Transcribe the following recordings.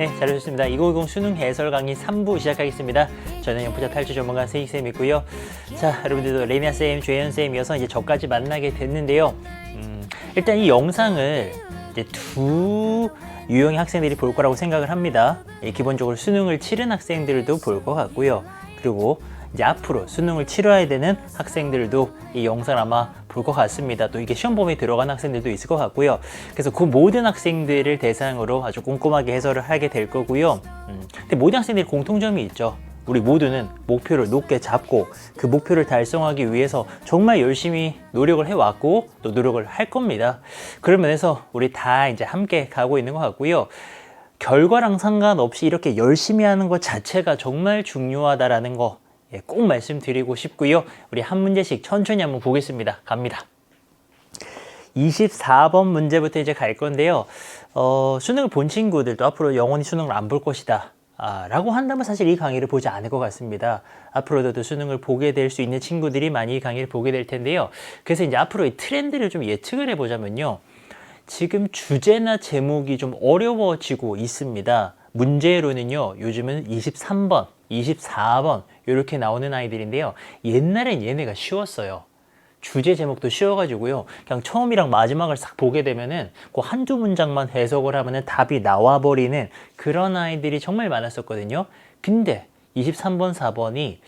네, 잘하셨습니다. 2020 수능 해설 강의 3부 시작하겠습니다. 저는 영포자 탈출 전문가 세익쌤이고요. 자, 여러분들도 레미아쌤, 조혜연쌤 이어서 이제 저까지 만나게 됐는데요. 일단 이 영상을 이제 두 유형의 학생들이 볼 거라고 생각을 합니다. 기본적으로 수능을 치른 학생들도 볼 것 같고요. 그리고 이제 앞으로 수능을 치러야 되는 학생들도 이 영상을 아마 볼 것 같습니다. 또 이게 시험 범위에 들어간 학생들도 있을 것 같고요. 그래서 그 모든 학생들을 대상으로 아주 꼼꼼하게 해설을 하게 될 거고요. 근데 모든 학생들이 공통점이 있죠. 우리 모두는 목표를 높게 잡고 그 목표를 달성하기 위해서 정말 열심히 노력을 해왔고 또 노력을 할 겁니다. 그런 면에서 우리 다 이제 함께 가고 있는 것 같고요. 결과랑 상관없이 이렇게 열심히 하는 것 자체가 정말 중요하다라는 거 꼭 말씀드리고 싶고요. 우리 한 문제씩 천천히 한번 보겠습니다. 갑니다. 24번 문제부터 이제 갈 건데요. 수능을 본 친구들도 앞으로 영원히 수능을 안 볼 것이다 라고 한다면 사실 이 강의를 보지 않을 것 같습니다. 앞으로도 수능을 보게 될 수 있는 친구들이 많이 이 강의를 보게 될 텐데요. 그래서 이제 앞으로 이 트렌드를 좀 예측을 해보자면요. 지금 주제나 제목이 좀 어려워지고 있습니다. 문제로는요, 요즘은 23번, 24번 이렇게 나오는 아이들인데요. 옛날엔 얘네가 쉬웠어요. 주제 제목도 쉬워가지고요. 그냥 처음이랑 마지막을 싹 보게 되면은 그 한두 문장만 해석을 하면은 답이 나와버리는 그런 아이들이 정말 많았었거든요. 근데 23번, 4번이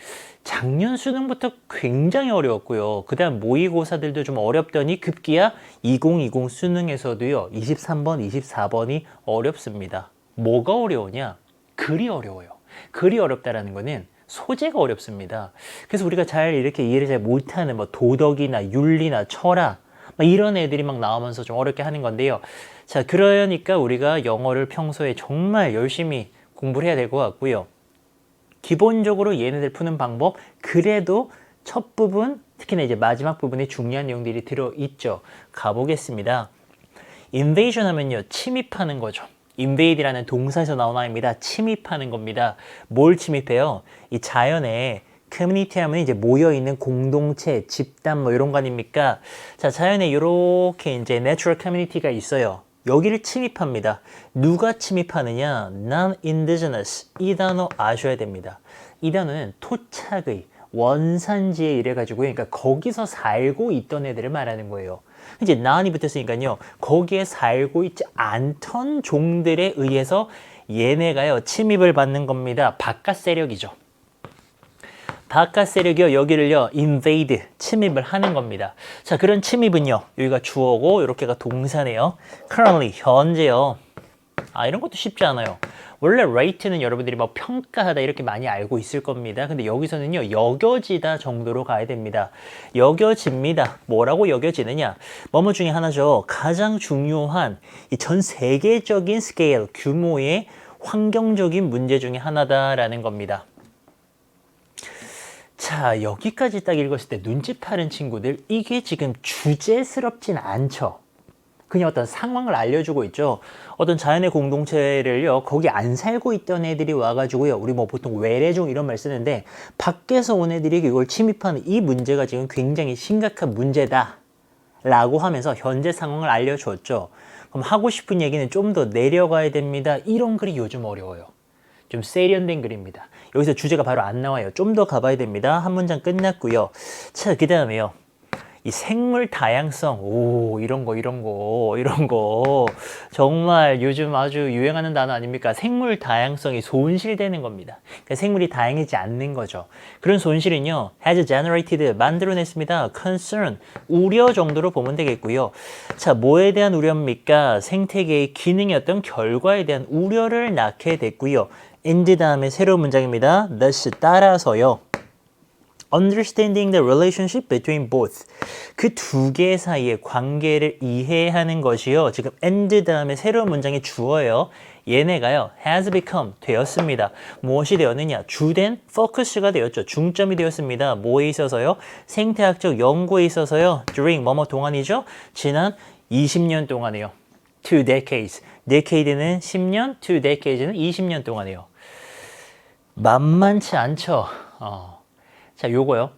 작년 수능부터 굉장히 어려웠고요. 그 다음 모의고사들도 좀 어렵더니 급기야 2020 수능에서도요. 23번, 24번이 어렵습니다. 뭐가 어려우냐? 글이 어려워요. 글이 어렵다라는 거는 소재가 어렵습니다. 그래서 우리가 잘 이렇게 이해를 잘 못하는 뭐 도덕이나 윤리나 철학 이런 애들이 막 나오면서 좀 어렵게 하는 건데요. 자, 그러니까 우리가 영어를 평소에 정말 열심히 공부를 해야 될 것 같고요. 기본적으로 얘네들 푸는 방법, 그래도 첫 부분, 특히나 이제 마지막 부분에 중요한 내용들이 들어있죠. 가보겠습니다. invasion 하면요, 침입하는 거죠. invade라는 동사에서 나온 말입니다. 침입하는 겁니다. 뭘 침입해요? 이 자연에 커뮤니티 하면 이제 모여있는 공동체, 집단 뭐 이런 거 아닙니까? 자, 자연에 이렇게 이제 내추럴 커뮤니티가 있어요. 여기를 침입합니다. 누가 침입하느냐? non-indigenous. 이 단어 아셔야 됩니다. 이 단어는 토착의, 원산지에 이래가지고요. 그러니까 거기서 살고 있던 애들을 말하는 거예요. 이제 non이 붙었으니까요. 거기에 살고 있지 않던 종들에 의해서 얘네가요. 침입을 받는 겁니다. 바깥 세력이죠. 바깥 세력이요. 여기를요. invade, 침입을 하는 겁니다. 자, 그런 침입은요. 여기가 주어고 이렇게가 동사네요. currently, 현재요. 이런 것도 쉽지 않아요. 원래 rate는 여러분들이 뭐 평가하다 이렇게 많이 알고 있을 겁니다. 근데 여기서는요, 여겨지다 정도로 가야 됩니다. 여겨집니다. 뭐라고 여겨지느냐? 뭐뭐 중에 하나죠. 가장 중요한 이 전 세계적인 스케일, 규모의 환경적인 문제 중에 하나다라는 겁니다. 자, 여기까지 딱 읽었을 때 눈치 파는 친구들, 이게 지금 주제스럽진 않죠. 그냥 어떤 상황을 알려주고 있죠. 어떤 자연의 공동체를요, 거기 안 살고 있던 애들이 와가지고요, 우리 뭐 보통 외래종 이런 말 쓰는데, 밖에서 온 애들이 이걸 침입하는 이 문제가 지금 굉장히 심각한 문제다 라고 하면서 현재 상황을 알려줬죠. 그럼 하고 싶은 얘기는 좀 더 내려가야 됩니다. 이런 글이 요즘 어려워요. 좀 세련된 글입니다. 여기서 주제가 바로 안 나와요. 좀 더 가봐야 됩니다. 한 문장 끝났고요. 자, 그 다음에요. 이 생물 다양성, 이런 거 정말 요즘 아주 유행하는 단어 아닙니까? 생물 다양성이 손실되는 겁니다. 그러니까 생물이 다양해지지 않는 거죠. 그런 손실은요, has generated, 만들어냈습니다. concern, 우려 정도로 보면 되겠고요. 자, 뭐에 대한 우려입니까? 생태계의 기능의 어떤 결과에 대한 우려를 낳게 됐고요. and 다음에 새로운 문장입니다. thus, 따라서요. Understanding the relationship between both. 그 두 개 사이의 관계를 이해하는 것이요. 지금 and 다음에 새로운 문장이 주어예요. 얘네가요. has become 되었습니다. 무엇이 되었느냐? 주된 focus가 되었죠. 중점이 되었습니다. 뭐에 있어서요? 생태학적 연구에 있어서요. during 뭐뭐 동안이죠. 지난 20년 동안이요. 2 decades. decade는 10년, 2 decades는 20년 동안이요. 만만치 않죠. 자, 요거요.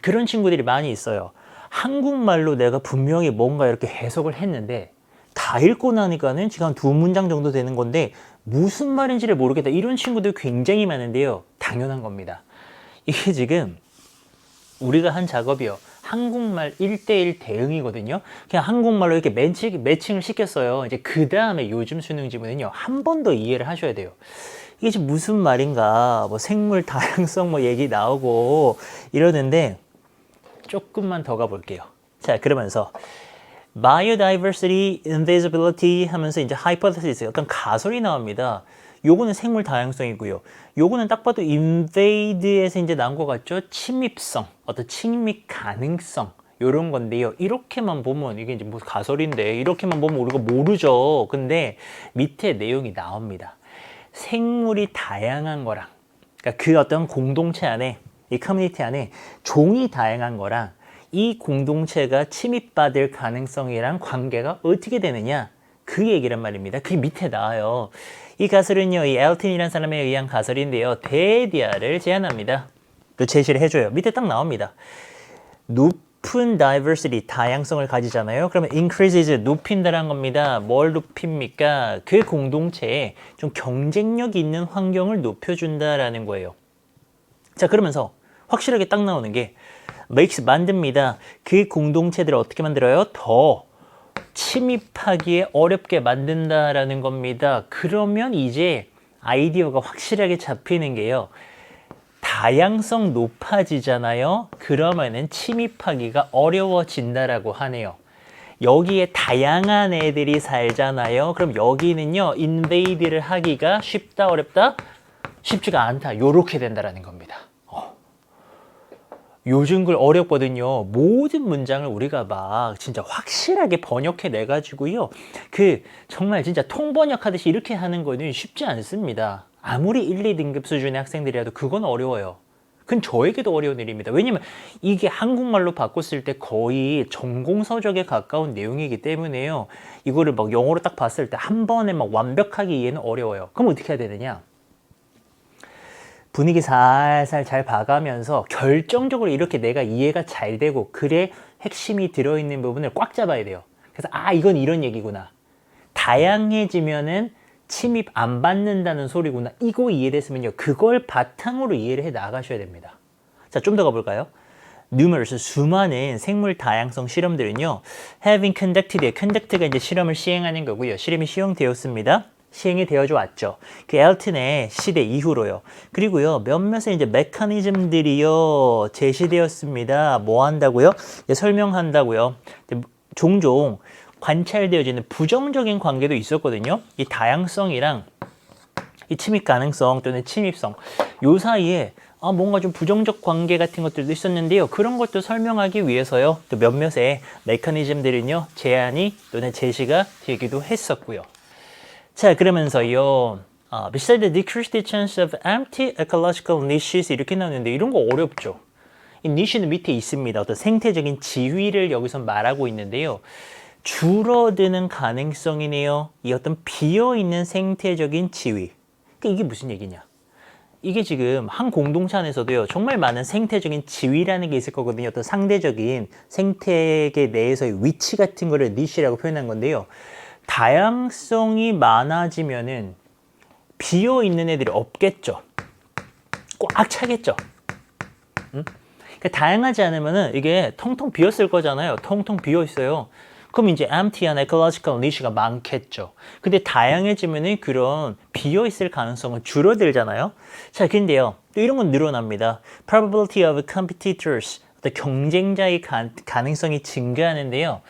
그런 친구들이 많이 있어요. 한국말로 내가 분명히 뭔가 이렇게 해석을 했는데 다 읽고 나니까는 지금 한 두 문장 정도 되는 건데 무슨 말인지를 모르겠다. 이런 친구들 굉장히 많은데요. 당연한 겁니다. 이게 지금 우리가 한 작업이요. 한국말 1대1 대응이거든요. 그냥 한국말로 이렇게 매칭을 시켰어요. 이제 그 다음에 요즘 수능 지문은요. 한 번 더 이해를 하셔야 돼요. 이게 지금 무슨 말인가, 뭐 생물 다양성 뭐 얘기 나오고 이러는데 조금만 더 가볼게요. 자, 그러면서 biodiversity, invisibility 하면서 이제 hypothesis 어떤 가설이 나옵니다. 요거는 생물 다양성이고요. 요거는 딱 봐도 invade에서 이제 나온 것 같죠? 침입성, 어떤 침입 가능성 요런 건데요. 이렇게만 보면 이게 이제 뭐 가설인데 이렇게만 보면 우리가 모르죠. 근데 밑에 내용이 나옵니다. 생물이 다양한 거랑 그러니까 그 어떤 공동체 안에 이 커뮤니티 안에 종이 다양한 거랑 이 공동체가 침입받을 가능성이랑 관계가 어떻게 되느냐 그 얘기란 말입니다. 그게 밑에 나와요. 이 가설은요, 이 엘튼이라는 사람에 의한 가설인데요. 대디아를 제안합니다. 또 제시를 해줘요. 밑에 딱 나옵니다. 높은 diversity, 다양성을 가지잖아요. 그러면 increases, 높인다라는 겁니다. 뭘 높입니까? 그 공동체에 좀 경쟁력 있는 환경을 높여준다라는 거예요. 자, 그러면서 확실하게 딱 나오는 게 makes, 만듭니다. 그 공동체들을 어떻게 만들어요? 더 침입하기에 어렵게 만든다라는 겁니다. 그러면 이제 아이디어가 확실하게 잡히는 게요. 다양성 높아지잖아요. 그러면은 침입하기가 어려워진다라고 하네요. 여기에 다양한 애들이 살잖아요. 그럼 여기는요. 인베이드를 하기가 쉽다 어렵다? 쉽지가 않다. 요렇게 된다라는 겁니다. 요즘 글 어렵거든요. 모든 문장을 우리가 막 진짜 확실하게 번역해 내 가지고요. 정말 진짜 통번역하듯이 이렇게 하는 거는 쉽지 않습니다. 아무리 1, 2등급 수준의 학생들이라도 그건 어려워요. 그건 저에게도 어려운 일입니다. 왜냐면 이게 한국말로 바꿨을 때 거의 전공 서적에 가까운 내용이기 때문에요. 이거를 막 영어로 딱 봤을 때 한 번에 막 완벽하게 이해는 어려워요. 그럼 어떻게 해야 되느냐? 분위기 살살 잘 봐가면서 결정적으로 이렇게 내가 이해가 잘 되고 글에 핵심이 들어있는 부분을 꽉 잡아야 돼요. 그래서 이건 이런 얘기구나. 다양해지면은 침입 안 받는다는 소리구나. 이거 이해됐으면요. 그걸 바탕으로 이해를 해 나가셔야 됩니다. 자, 좀 더 가볼까요? numerous, 수많은 생물 다양성 실험들은요. having conducted, conduct가 이제 실험을 시행하는 거고요. 실험이 시행되었습니다. 시행이 되어져 왔죠. 그 엘튼의 시대 이후로요. 그리고요, 몇몇의 이제 메커니즘들이요, 제시되었습니다. 뭐 한다고요? 설명한다고요. 종종 관찰되어지는 부정적인 관계도 있었거든요. 이 다양성이랑 이 침입 가능성 또는 침입성, 요 사이에 뭔가 좀 부정적 관계 같은 것들도 있었는데요. 그런 것도 설명하기 위해서요. 또 몇몇의 메커니즘들은요, 제안이 또는 제시가 되기도 했었고요. 자, 그러면서요. Besides the decreased chance of empty ecological niches 이렇게 나오는데 이런 거 어렵죠. 이 niche는 밑에 있습니다. 어떤 생태적인 지위를 여기서 말하고 있는데요. 줄어드는 가능성이네요. 이 어떤 비어있는 생태적인 지위. 그러니까 이게 무슨 얘기냐? 이게 지금 한 공동체 안에서도요. 정말 많은 생태적인 지위라는 게 있을 거거든요. 어떤 상대적인 생태계 내에서의 위치 같은 거를 niche라고 표현한 건데요. 다양성이 많아지면은 비어있는 애들이 없겠죠. 꽉 차겠죠. 그러니까 다양하지 않으면은 이게 텅텅 비었을 거잖아요. 텅텅 비어 있어요. 그럼 이제 empty한 ecological niche가 많겠죠. 근데 다양해지면은 그런 비어 있을 가능성은 줄어들잖아요. 자, 근데요. 또 이런 건 늘어납니다. probability of competitors, 어떤 경쟁자의 가능성이 증가하는데요.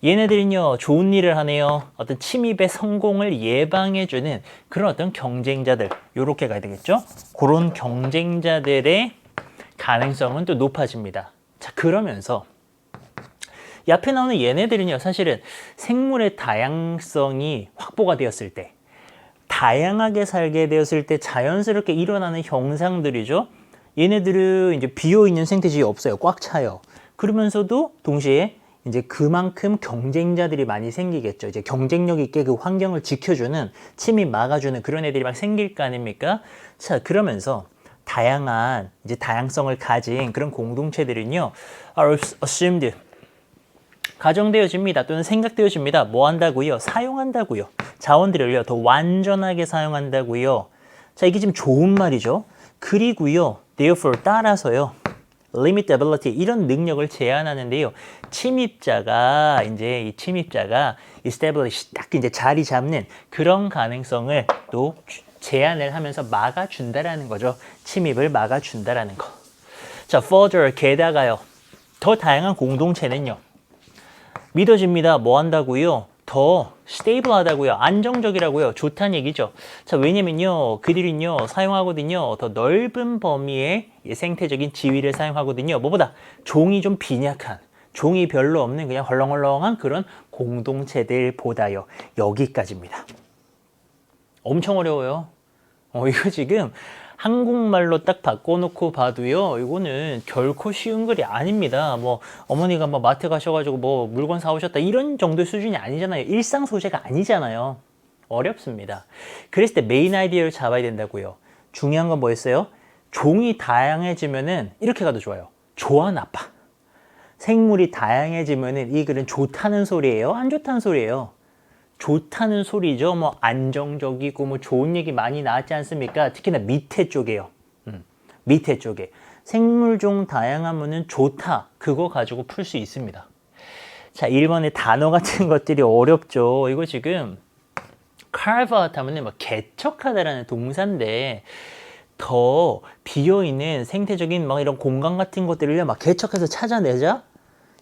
얘네들은요, 좋은 일을 하네요. 어떤 침입의 성공을 예방해주는 그런 어떤 경쟁자들, 요렇게 가야 되겠죠? 그런 경쟁자들의 가능성은 또 높아집니다. 자, 그러면서 이 앞에 나오는 얘네들은요, 사실은 생물의 다양성이 확보가 되었을 때, 다양하게 살게 되었을 때 자연스럽게 일어나는 현상들이죠. 얘네들은 이제 비어있는 생태지이 없어요. 꽉 차요. 그러면서도 동시에 이제 그만큼 경쟁자들이 많이 생기겠죠. 이제 경쟁력 있게 그 환경을 지켜주는, 침입 막아주는 그런 애들이 막 생길 거 아닙니까? 자, 그러면서 다양한 이제 다양성을 가진 그런 공동체들은요, are assumed 가정되어집니다. 또는 생각되어집니다. 뭐 한다고요? 사용한다고요. 자원들을요, 더 완전하게 사용한다고요. 자, 이게 지금 좋은 말이죠. 그리고요, therefore, 따라서요, limit ability, 이런 능력을 제한하는데요. 침입자가, 이제 이 침입자가 establish, 딱 이제 자리 잡는 그런 가능성을 또 제한을 하면서 막아준다라는 거죠. 침입을 막아준다라는 거. 자, further, 게다가요, 더 다양한 공동체는요, 믿어집니다. 뭐 한다고요? 더 스테이블하다고요. 안정적이라고요. 좋다는 얘기죠. 자, 왜냐면요, 그들은요, 사용하거든요. 더 넓은 범위의 생태적인 지위를 사용하거든요. 뭐보다 종이 좀 빈약한, 종이 별로 없는 그냥 헐렁헐렁한 그런 공동체들보다요. 여기까지입니다. 엄청 어려워요. 이거 지금 한국말로 딱 바꿔놓고 봐도요, 이거는 결코 쉬운 글이 아닙니다. 뭐 어머니가 뭐 마트 가셔가지고 뭐 물건 사오셨다 이런 정도의 수준이 아니잖아요. 일상 소재가 아니잖아요. 어렵습니다. 그랬을 때 메인 아이디어를 잡아야 된다고요. 중요한 건 뭐였어요? 종이 다양해지면은 이렇게 가도 좋아요. 좋아 나빠. 생물이 다양해지면은 이 글은 좋다는 소리예요? 안 좋다는 소리예요? 좋다는 소리죠. 뭐 안정적이고 뭐 좋은 얘기 많이 나왔지 않습니까? 특히나 밑에 쪽에요. 밑에 쪽에 생물종 다양하면은 좋다. 그거 가지고 풀 수 있습니다. 자, 1번의 단어 같은 것들이 어렵죠. 이거 지금 carve out 하면은 뭐 개척하다라는 동사인데 더 비어있는 생태적인 막 이런 공간 같은 것들을 막 개척해서 찾아내자?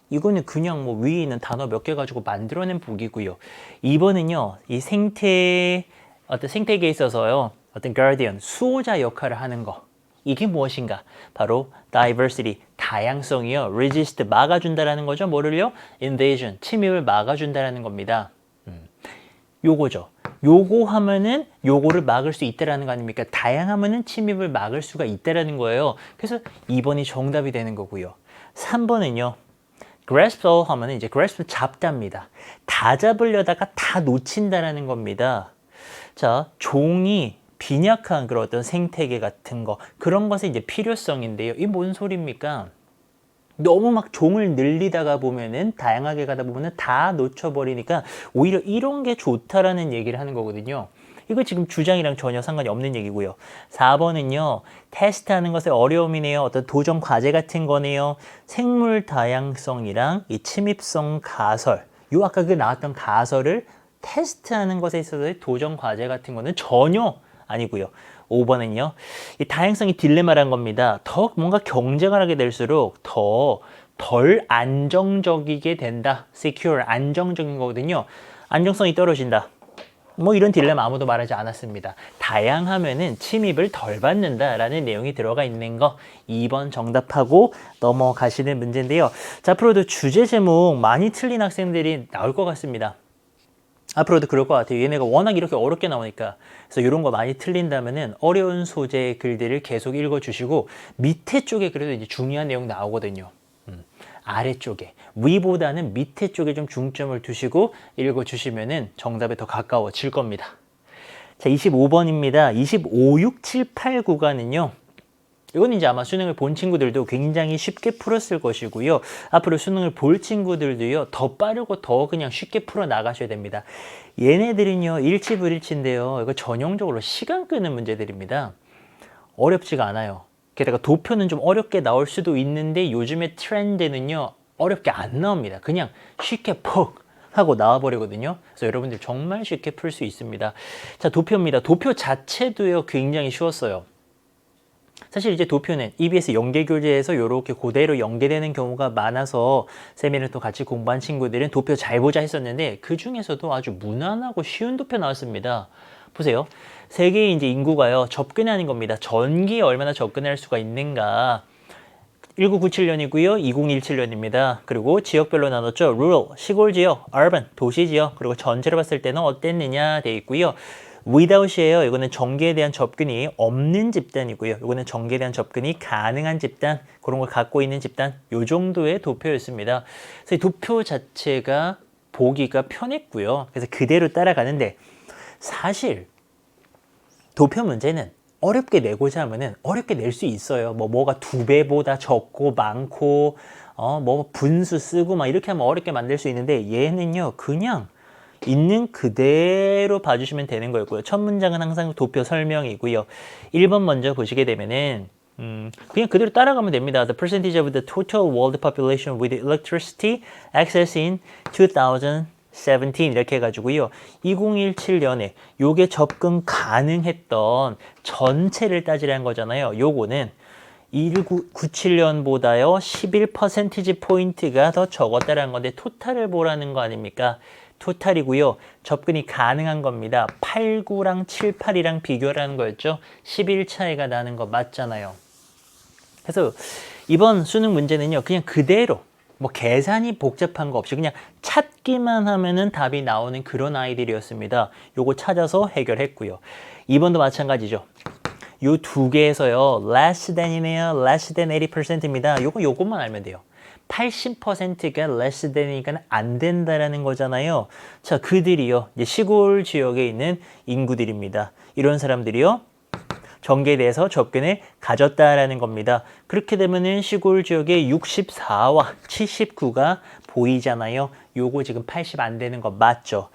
이거는 그냥 뭐 위에 있는 단어 몇 개 가지고 만들어낸 보기고요. 2번은요, 이 어떤 생태계에 있어서요, 어떤 guardian, 수호자 역할을 하는 거. 이게 무엇인가? 바로 diversity, 다양성이요. resist, 막아준다라는 거죠. 뭐를요? invasion, 침입을 막아준다라는 겁니다. 요거죠. 요거 하면은 요거를 막을 수 있다라는 거 아닙니까? 다양하면은 침입을 막을 수가 있다라는 거예요. 그래서 2번이 정답이 되는 거고요. 3번은요. grasp all 하면 이제 grasp 잡답니다. 다 잡으려다가 다 놓친다라는 겁니다. 자, 종이 빈약한 그런 어떤 생태계 같은 거, 그런 것의 이제 필요성인데요. 이 뭔 소리입니까? 너무 막 종을 늘리다가 보면은, 다양하게 가다 보면은 다 놓쳐버리니까 오히려 이런 게 좋다라는 얘기를 하는 거거든요. 이거 지금 주장이랑 전혀 상관이 없는 얘기고요. 4번은요. 테스트하는 것의 어려움이네요. 어떤 도전 과제 같은 거네요. 생물 다양성이랑 이 침입성 가설. 요 아까 그 나왔던 가설을 테스트하는 것에 있어서의 도전 과제 같은 거는 전혀 아니고요. 5번은요. 이 다양성이 딜레마란 겁니다. 더 뭔가 경쟁을 하게 될수록 더 덜 안정적이게 된다. secure, 안정적인 거거든요. 안정성이 떨어진다. 뭐 이런 딜레마 아무도 말하지 않았습니다. 다양하면은 침입을 덜 받는다라는 내용이 들어가 있는 거 2번 정답하고 넘어가시는 문제인데요. 자, 앞으로도 주제 제목 많이 틀린 학생들이 나올 것 같습니다. 앞으로도 그럴 것 같아요. 얘네가 워낙 이렇게 어렵게 나오니까. 그래서 이런 거 많이 틀린다면은 어려운 소재의 글들을 계속 읽어주시고 밑에 쪽에 그래도 이제 중요한 내용 나오거든요. 아래쪽에, 위보다는 밑에 쪽에 좀 중점을 두시고 읽어주시면은 정답에 더 가까워질 겁니다. 자, 25번입니다. 25, 6, 7, 8 구간은요. 이건 이제 아마 수능을 본 친구들도 굉장히 쉽게 풀었을 것이고요. 앞으로 수능을 볼 친구들도요. 더 빠르고 더 그냥 쉽게 풀어 나가셔야 됩니다. 얘네들은요. 일치불일치인데요. 이거 전형적으로 시간 끄는 문제들입니다. 어렵지가 않아요. 게다가 도표는 좀 어렵게 나올 수도 있는데 요즘의 트렌드는요. 어렵게 안 나옵니다. 그냥 쉽게 퍽 하고 나와버리거든요. 그래서 여러분들 정말 쉽게 풀 수 있습니다. 자, 도표입니다. 도표 자체도요. 굉장히 쉬웠어요. 사실 이제 도표는 EBS 연계교재에서 이렇게 그대로 연계되는 경우가 많아서 세미나도 같이 공부한 친구들은 도표 잘 보자 했었는데 그 중에서도 아주 무난하고 쉬운 도표 나왔습니다. 보세요. 세계의 이제 인구가요, 접근하는 겁니다. 전기에 얼마나 접근할 수가 있는가. 1997년이고요. 2017년입니다. 그리고 지역별로 나눴죠. rural, 시골 지역, urban, 도시 지역, 그리고 전체로 봤을 때는 어땠느냐 되어 있고요. without이에요. 이거는 전기에 대한 접근이 없는 집단이고요. 이거는 전기에 대한 접근이 가능한 집단, 그런 걸 갖고 있는 집단, 요 정도의 도표였습니다. 그래서 이 도표 자체가 보기가 편했고요. 그래서 그대로 따라가는데 사실 도표 문제는 어렵게 내고자 하면은 어렵게 낼 수 있어요. 뭐가 2배보다 적고 많고 뭐 분수 쓰고 막 이렇게 하면 어렵게 만들 수 있는데 얘는요 그냥 있는 그대로 봐주시면 되는 거였고요. 첫 문장은 항상 도표 설명이고요. 1번 먼저 보시게 되면은 그냥 그대로 따라가면 됩니다. The percentage of the total world population with electricity access in 2017 이렇게 해가지고요. 2017년에 요게 접근 가능했던 전체를 따지라는 거잖아요. 요거는 1997년보다요 11%포인트가 더 적었다라는 건데 토탈을 보라는 거 아닙니까? 토탈이고요. 접근이 가능한 겁니다. 89랑 78이랑 비교라는 거였죠. 11 차이가 나는 거 맞잖아요. 그래서 이번 수능 문제는요. 그냥 그대로 뭐 계산이 복잡한 거 없이 그냥 찾기만 하면은 답이 나오는 그런 아이들이었습니다. 요거 찾아서 해결했고요. 2번도 마찬가지죠. 요 두 개에서요. less than이네요. less than 80%입니다. 요것만 알면 돼요. 80%가 less than이니까 안 된다라는 거잖아요. 자, 그들이요. 이제 시골 지역에 있는 인구들입니다. 이런 사람들이요. 전개에 대해서 접근을 가졌다라는 겁니다. 그렇게 되면은 시골 지역에 64와 79가 보이잖아요. 요거 지금 80 안 되는 거 맞죠?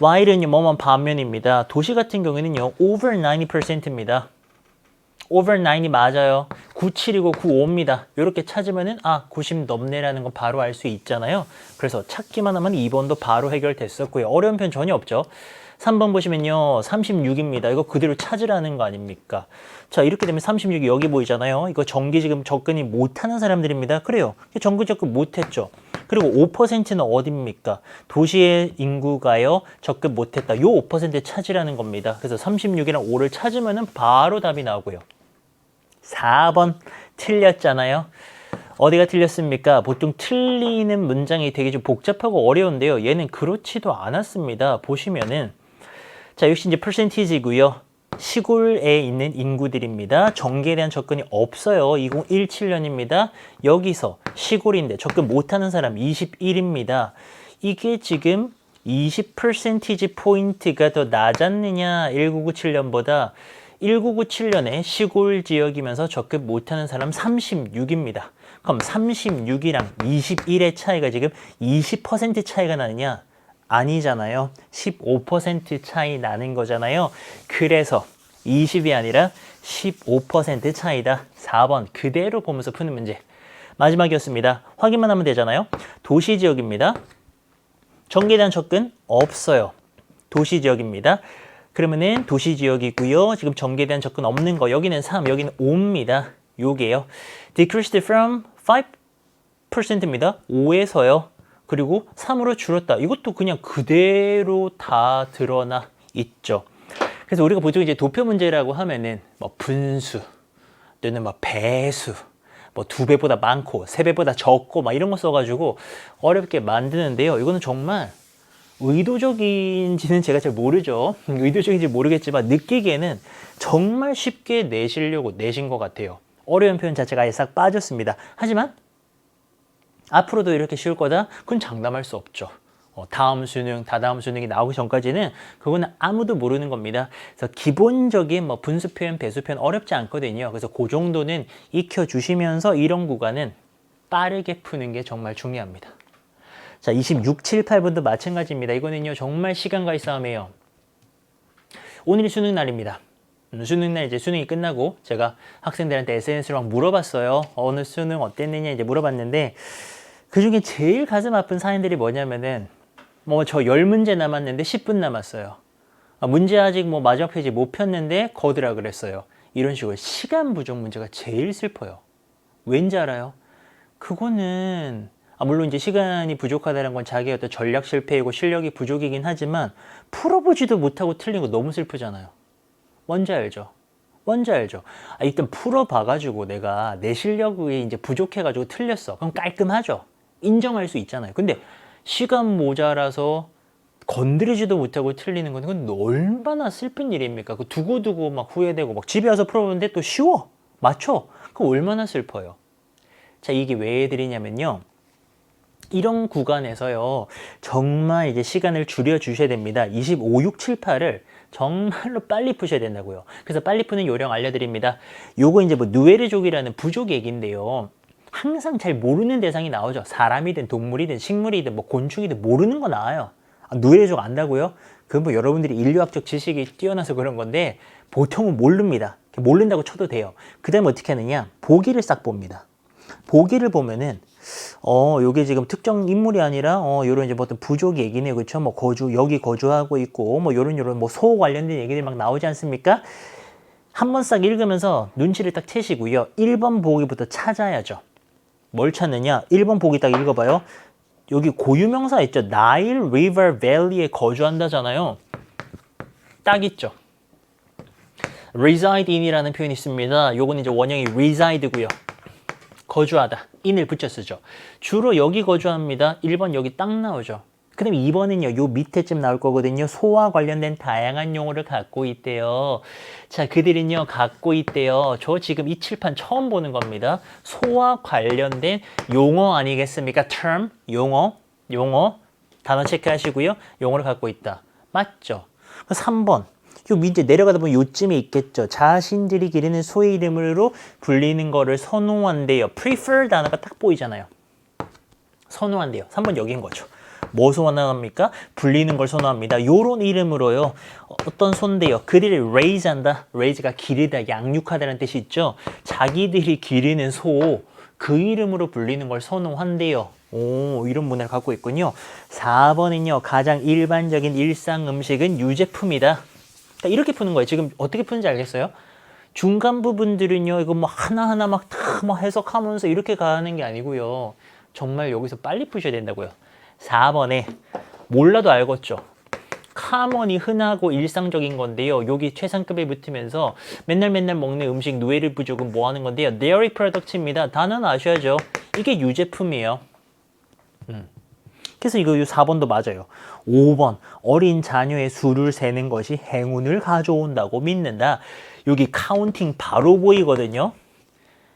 while은요, 뭐만 반면입니다. 도시 같은 경우에는요, over 90%입니다. over 90이 맞아요. 97이고 95입니다. 이렇게 찾으면은 90 넘네라는 거 바로 알 수 있잖아요. 그래서 찾기만 하면 2번도 바로 해결됐었고요. 어려운 편 전혀 없죠. 3번 보시면요. 36입니다. 이거 그대로 찾으라는 거 아닙니까? 자, 이렇게 되면 36이 여기 보이잖아요. 이거 전기 지금 접근이 못하는 사람들입니다. 그래요. 전기 접근 못했죠. 그리고 5%는 어딥니까? 도시의 인구가요. 접근 못했다. 요 5% 찾으라는 겁니다. 그래서 36이랑 5를 찾으면은 바로 답이 나오고요. 4번 틀렸잖아요. 어디가 틀렸습니까? 보통 틀리는 문장이 되게 좀 복잡하고 어려운데요. 얘는 그렇지도 않았습니다. 보시면은 자, 역시 이제 percentage이고요. 시골에 있는 인구들입니다. 전기에 대한 접근이 없어요. 2017년입니다. 여기서 시골인데 접근 못하는 사람 21입니다. 이게 지금 20% 포인트가 더 낮았느냐 1997년보다 1997년에 시골 지역이면서 접근 못하는 사람 36입니다. 그럼 36이랑 21의 차이가 지금 20% 차이가 나느냐? 아니잖아요. 15% 차이 나는 거잖아요. 그래서 20이 아니라 15% 차이다. 4번 그대로 보면서 푸는 문제. 마지막이었습니다. 확인만 하면 되잖아요. 도시지역입니다. 전기에 대한 접근 없어요. 도시지역입니다. 그러면은 도시지역이고요. 지금 전기에 대한 접근 없는 거. 여기는 3, 여기는 5입니다. 요게요. Decreased from 5%입니다. 5에서요. 그리고 3으로 줄었다. 이것도 그냥 그대로 다 드러나 있죠. 그래서 우리가 보통 이제 도표 문제라고 하면은 뭐 분수 또는 뭐 배수 뭐 2배보다 많고 3배보다 적고 막 이런 거 써가지고 어렵게 만드는데요. 이거는 정말 의도적인지는 제가 잘 모르죠. 의도적인지 모르겠지만 느끼기에는 정말 쉽게 내시려고 내신 것 같아요. 어려운 표현 자체가 아예 싹 빠졌습니다. 하지만 앞으로도 이렇게 쉬울 거다? 그건 장담할 수 없죠. 다음 수능, 다다음 수능이 나오기 전까지는 그거는 아무도 모르는 겁니다. 그래서 기본적인 뭐 분수 표현, 배수 표현 어렵지 않거든요. 그래서 그 정도는 익혀주시면서 이런 구간은 빠르게 푸는 게 정말 중요합니다. 자, 26, 7, 8번도 마찬가지입니다. 이거는요, 정말 시간과의 싸움이에요. 오늘이 수능 날입니다. 수능날 이제 수능이 끝나고 제가 학생들한테 SNS로 막 물어봤어요. 어느 수능 어땠느냐 이제 물어봤는데 그 중에 제일 가슴 아픈 사연들이 뭐냐면은 뭐 저 10문제 남았는데 10분 남았어요. 문제 아직 뭐 마지막 페이지 못 폈는데 거드라 그랬어요. 이런 식으로 시간 부족 문제가 제일 슬퍼요. 왠지 알아요? 그거는 물론 이제 시간이 부족하다는 건 자기의 어떤 전략 실패이고 실력이 부족이긴 하지만 풀어보지도 못하고 틀린 거 너무 슬프잖아요. 뭔지 알죠? 뭔지 알죠? 일단 풀어봐가지고 내가 내 실력이 이제 부족해가지고 틀렸어. 그럼 깔끔하죠? 인정할 수 있잖아요. 근데 시간 모자라서 건드리지도 못하고 틀리는 건 그건 얼마나 슬픈 일입니까? 그 두고두고 막 후회되고 막 집에 와서 풀어보는데 또 쉬워. 맞죠? 그럼 얼마나 슬퍼요. 자, 이게 왜 해드리냐면요. 이런 구간에서요. 정말 이제 시간을 줄여주셔야 됩니다. 25, 6, 7, 8을 정말로 빨리 푸셔야 된다고요. 그래서 빨리 푸는 요령 알려드립니다. 요거 이제 뭐 누에르족이라는 부족 얘기인데요. 항상 잘 모르는 대상이 나오죠. 사람이든 동물이든 식물이든 뭐 곤충이든 모르는 거 나와요. 누에족 안다고요? 그건 뭐 여러분들이 인류학적 지식이 뛰어나서 그런 건데 보통은 모릅니다. 모른다고 쳐도 돼요. 그 다음에 어떻게 하느냐? 보기를 싹 봅니다. 보기를 보면은 요게 지금 특정 인물이 아니라 요런 이제 뭐 어떤 부족 얘기네요. 그렇죠? 뭐 여기 거주하고 있고 뭐 요런 뭐 소 관련된 얘기들이 막 나오지 않습니까? 한번 싹 읽으면서 눈치를 딱 채시고요. 1번 보기부터 찾아야죠. 뭘 찾느냐? 1번 보기 딱 읽어봐요. 여기 고유명사 있죠? 나일 리버 밸리에 거주한다잖아요. 딱 있죠. reside in이라는 표현이 있습니다. 요거는 이제 원형이 reside고요. 거주하다. in을 붙여 쓰죠. 주로 여기 거주합니다. 1번 여기 딱 나오죠. 그 다음에 2번은요. 요 밑에쯤 나올 거거든요. 소와 관련된 다양한 용어를 갖고 있대요. 자, 그들은요. 갖고 있대요. 저 지금 이 칠판 처음 보는 겁니다. 소와 관련된 용어 아니겠습니까? term, 용어. 단어 체크하시고요. 용어를 갖고 있다. 맞죠? 3번. 요 밑에 내려가다 보면 요쯤에 있겠죠. 자신들이 기르는 소의 이름으로 불리는 거를 선호한대요. prefer 단어가 딱 보이잖아요. 선호한대요. 3번 여기인 거죠. 뭐 선호합니까? 불리는 걸 선호합니다. 요런 이름으로요. 어떤 소인데요. 그들을 raise 한다. raise가 기르다, 양육하다라는 뜻이 있죠. 자기들이 기르는 소, 그 이름으로 불리는 걸 선호한대요. 오, 이런 문화를 갖고 있군요. 4번은요. 가장 일반적인 일상 음식은 유제품이다. 이렇게 푸는 거예요. 지금 어떻게 푸는지 알겠어요? 중간 부분들은요. 이거 뭐 하나하나 막 해석하면서 이렇게 가는 게 아니고요. 정말 여기서 빨리 푸셔야 된다고요. 4번에 몰라도 알겠죠. 카먼이 흔하고 일상적인 건데요. 여기 최상급에 붙으면서 맨날 먹는 음식 누에르 부족은 뭐 하는 건데요. dairy product입니다. 단어는 아셔야죠. 이게 유제품이에요. 그래서 이거 4번도 맞아요. 5번 어린 자녀의 수를 세는 것이 행운을 가져온다고 믿는다. 여기 카운팅 바로 보이거든요.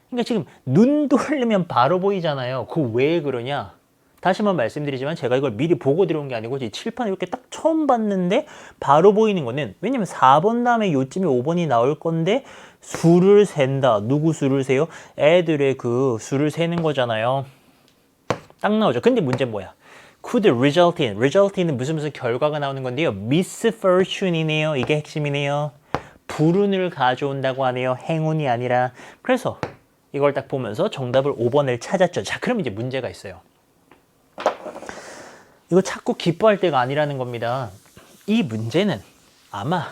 그러니까 지금 눈 돌리면 바로 보이잖아요. 그 왜 그러냐? 다시 한번 말씀드리지만 제가 이걸 미리 보고 들어온 게 아니고 칠판 이렇게 딱 처음 봤는데 바로 보이는 거는 왜냐면 4번 다음에 요쯤에 5번이 나올 건데 수를 센다. 누구 수를 세요? 애들의 그 수를 세는 거잖아요. 딱 나오죠. 근데 문제는 뭐야? could result in은 무슨 결과가 나오는 건데요. misfortune이네요. 이게 핵심이네요. 불운을 가져온다고 하네요. 행운이 아니라. 그래서 이걸 딱 보면서 정답을 5번을 찾았죠. 자, 그럼 이제 문제가 있어요. 이거 찾고 기뻐할 때가 아니라는 겁니다. 이 문제는 아마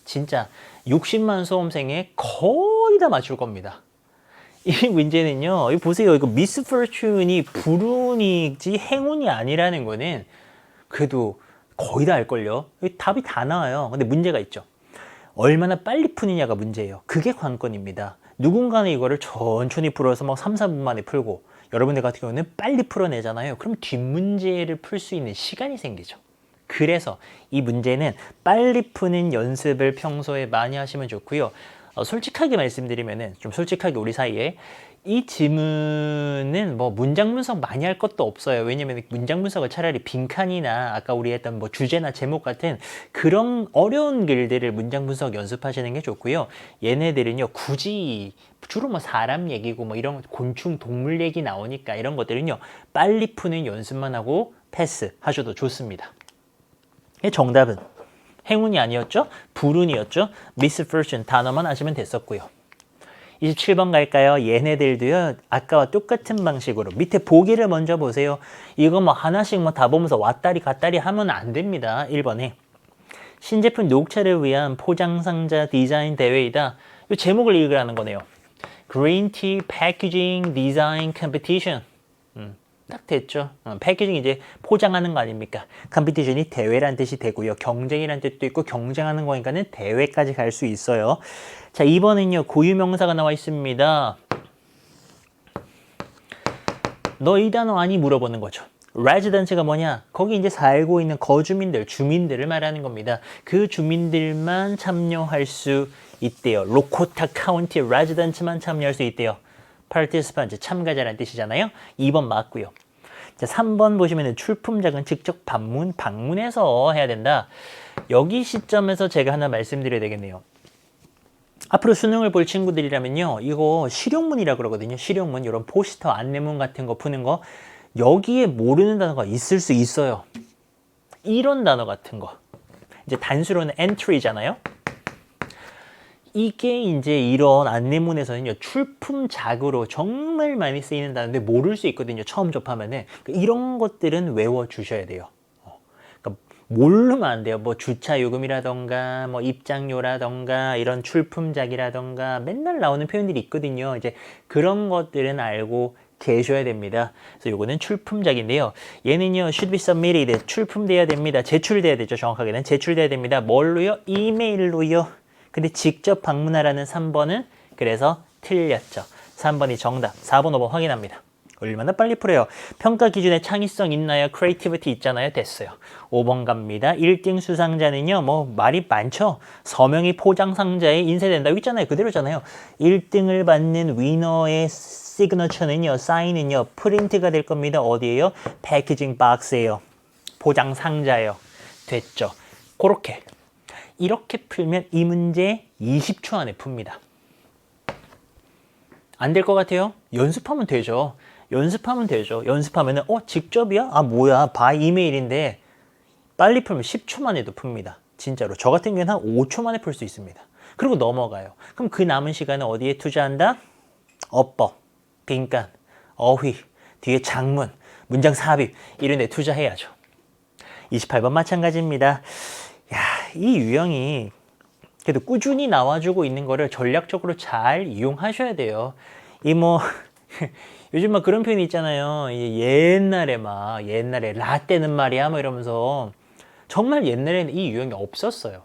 진짜 60만 수험생에 거의 다 맞출 겁니다. 이 문제는요. 이거 보세요. 이거 misfortune이 불운이지 행운이 아니라는 거는 그래도 거의 다 알걸요. 답이 다 나와요. 근데 문제가 있죠. 얼마나 빨리 푸느냐가 문제예요. 그게 관건입니다. 누군가는 이거를 천천히 풀어서 막 3, 4분 만에 풀고 여러분들 같은 경우는 빨리 풀어내잖아요. 그럼 뒷문제를 풀 수 있는 시간이 생기죠. 그래서 이 문제는 빨리 푸는 연습을 평소에 많이 하시면 좋고요. 솔직하게 말씀드리면은 좀 솔직하게 우리 사이에 이 지문은 뭐 문장 분석 많이 할 것도 없어요. 왜냐면 문장 분석을 차라리 빈칸이나 아까 우리 했던 뭐 주제나 제목 같은 그런 어려운 글들을 문장 분석 연습하시는 게 좋고요. 얘네들은요 굳이 주로 뭐 사람 얘기고 뭐 이런 곤충 동물 얘기 나오니까 이런 것들은요 빨리 푸는 연습만 하고 패스 하셔도 좋습니다. 정답은 행운이 아니었죠? 불운이었죠? misfortune 단어만 아시면 됐었고요. 27번 갈까요? 얘네들도요. 아까와 똑같은 방식으로 밑에 보기를 먼저 보세요. 이거 뭐 하나씩 뭐 다 보면서 왔다리 갔다리 하면 안 됩니다. 1번에 신제품 녹차를 위한 포장상자 디자인 대회이다. 이 제목을 읽으라는 거네요. Green Tea Packaging Design Competition. 딱 됐죠. 패키징 이제 포장하는 거 아닙니까? 컴피티션이 대회란 뜻이 되고요. 경쟁이란 뜻도 있고 경쟁하는 거니까는 대회까지 갈 수 있어요. 자, 2번은요. 고유명사가 나와 있습니다. 너 이 단어 아니? 물어보는 거죠. resident가 뭐냐? 거기 이제 살고 있는 거주민들, 주민들을 말하는 겁니다. 그 주민들만 참여할 수 있대요. 로코타 카운티 resident만 참여할 수 있대요. participant, 참가자라는 뜻이잖아요. 2번 맞고요. 자, 3번 보시면 출품작은 직접 방문해서 해야 된다. 여기 시점에서 제가 하나 말씀드려야 되겠네요. 앞으로 수능을 볼 친구들이라면요, 이거 실용문이라 그러거든요. 실용문, 이런 포스터, 안내문 같은 거 푸는 거, 여기에 모르는 단어가 있을 수 있어요. 이런 단어 같은 거. 이제 단수로는 entry잖아요. 이게 이제 이런 안내문에서는요, 출품작으로 정말 많이 쓰이는 단어인데 모를 수 있거든요. 처음 접하면은. 이런 것들은 외워주셔야 돼요. 그러니까 모르면 안 돼요. 뭐 주차 요금이라던가, 뭐 입장료라던가, 이런 출품작이라던가, 맨날 나오는 표현들이 있거든요. 이제 그런 것들은 알고 계셔야 됩니다. 그래서 요거는 출품작인데요. 얘는요, should be submitted. 출품돼야 됩니다. 제출돼야 되죠. 정확하게는. 제출돼야 됩니다. 뭘로요? 이메일로요. 근데 직접 방문하라는 3번은 그래서 틀렸죠. 3번이 정답. 4번, 5번 확인합니다. 얼마나 빨리 풀어요. 평가 기준에 창의성 있나요? 크리에이티비티 있잖아요. 됐어요. 5번 갑니다. 1등 수상자는요. 뭐 말이 많죠. 서명이 포장 상자에 인쇄된다. 여기 있잖아요. 그대로잖아요. 1등을 받는 위너의 시그너처는요. 사인은요. 프린트가 될 겁니다. 어디에요? 패키징 박스예요. 포장 상자예요. 됐죠. 그렇게. 이렇게 풀면 이 문제 20초 안에 풉니다. 안 될 것 같아요? 연습하면 되죠. 연습하면 되죠. 연습하면은 직접이야? 아 뭐야 바이 이메일인데 빨리 풀면 10초 만에도 풉니다. 진짜로. 저 같은 경우는 한 5초 만에 풀 수 있습니다. 그리고 넘어가요. 그럼 그 남은 시간은 어디에 투자한다? 어법, 빈칸, 어휘, 뒤에 장문, 문장 삽입 이런 데 투자해야죠. 28번 마찬가지입니다. 야, 이 유형이 그래도 꾸준히 나와주고 있는 거를 전략적으로 잘 이용하셔야 돼요. 이 뭐 요즘 막 그런 표현이 있잖아요. 옛날에 라떼는 말이야 뭐 이러면서 정말 옛날에는 이 유형이 없었어요.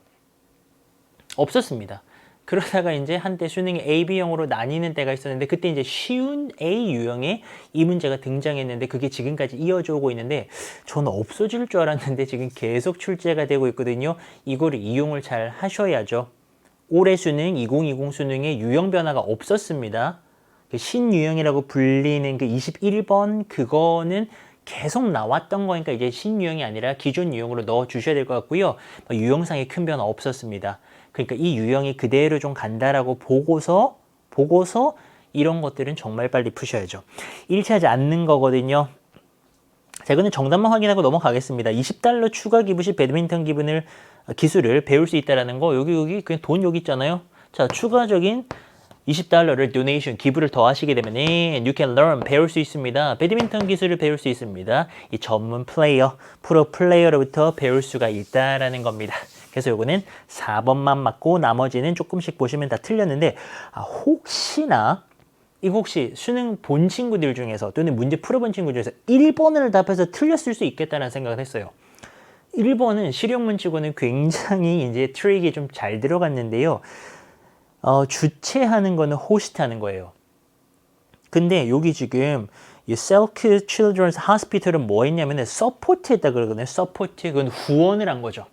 없었습니다. 그러다가 이제 한때 수능이 A, B형으로 나뉘는 때가 있었는데 그때 이제 쉬운 A 유형의 이 문제가 등장했는데 그게 지금까지 이어져 오고 있는데 저는 없어질 줄 알았는데 지금 계속 출제가 되고 있거든요. 이거를 이용을 잘 하셔야죠. 올해 수능 2020 수능에 유형 변화가 없었습니다. 신유형이라고 불리는 그 21번 그거는 계속 나왔던 거니까 이제 신유형이 아니라 기존 유형으로 넣어 주셔야 될 것 같고요. 유형상에 큰 변화 없었습니다. 그러니까 이 유형이 그대로 좀 간다라고 보고서 이런 것들은 정말 빨리 푸셔야죠. 일치하지 않는 거거든요. 자, 이거는 정답만 확인하고 넘어가겠습니다. 20달러 추가 기부 시 배드민턴 기술을 배울 수 있다라는 거 여기 그냥 돈 여기 있잖아요. 자, 추가적인 20달러를 도네이션 기부를 더 하시게 되면 you can learn 배울 수 있습니다. 배드민턴 기술을 배울 수 있습니다. 이 전문 플레이어, 프로 플레이어로부터 배울 수가 있다라는 겁니다. 그래서 요거는 4번만 맞고 나머지는 조금씩 보시면 다 틀렸는데 혹시나 이거 혹시 수능 본 친구들 중에서 또는 문제 풀어본 친구 중에서 1번을 답해서 틀렸을 수 있겠다는 생각을 했어요. 1번은 실용문 치고는 굉장히 이제 트릭이 좀 잘 들어갔는데요. 주최하는 거는 호스트 하는 거예요. 근데 여기 지금 이 셀크 칠드런스 하스피털은 뭐 했냐면은 서포트 했다 그러거든요. 서포트 그건 후원을 한 거죠.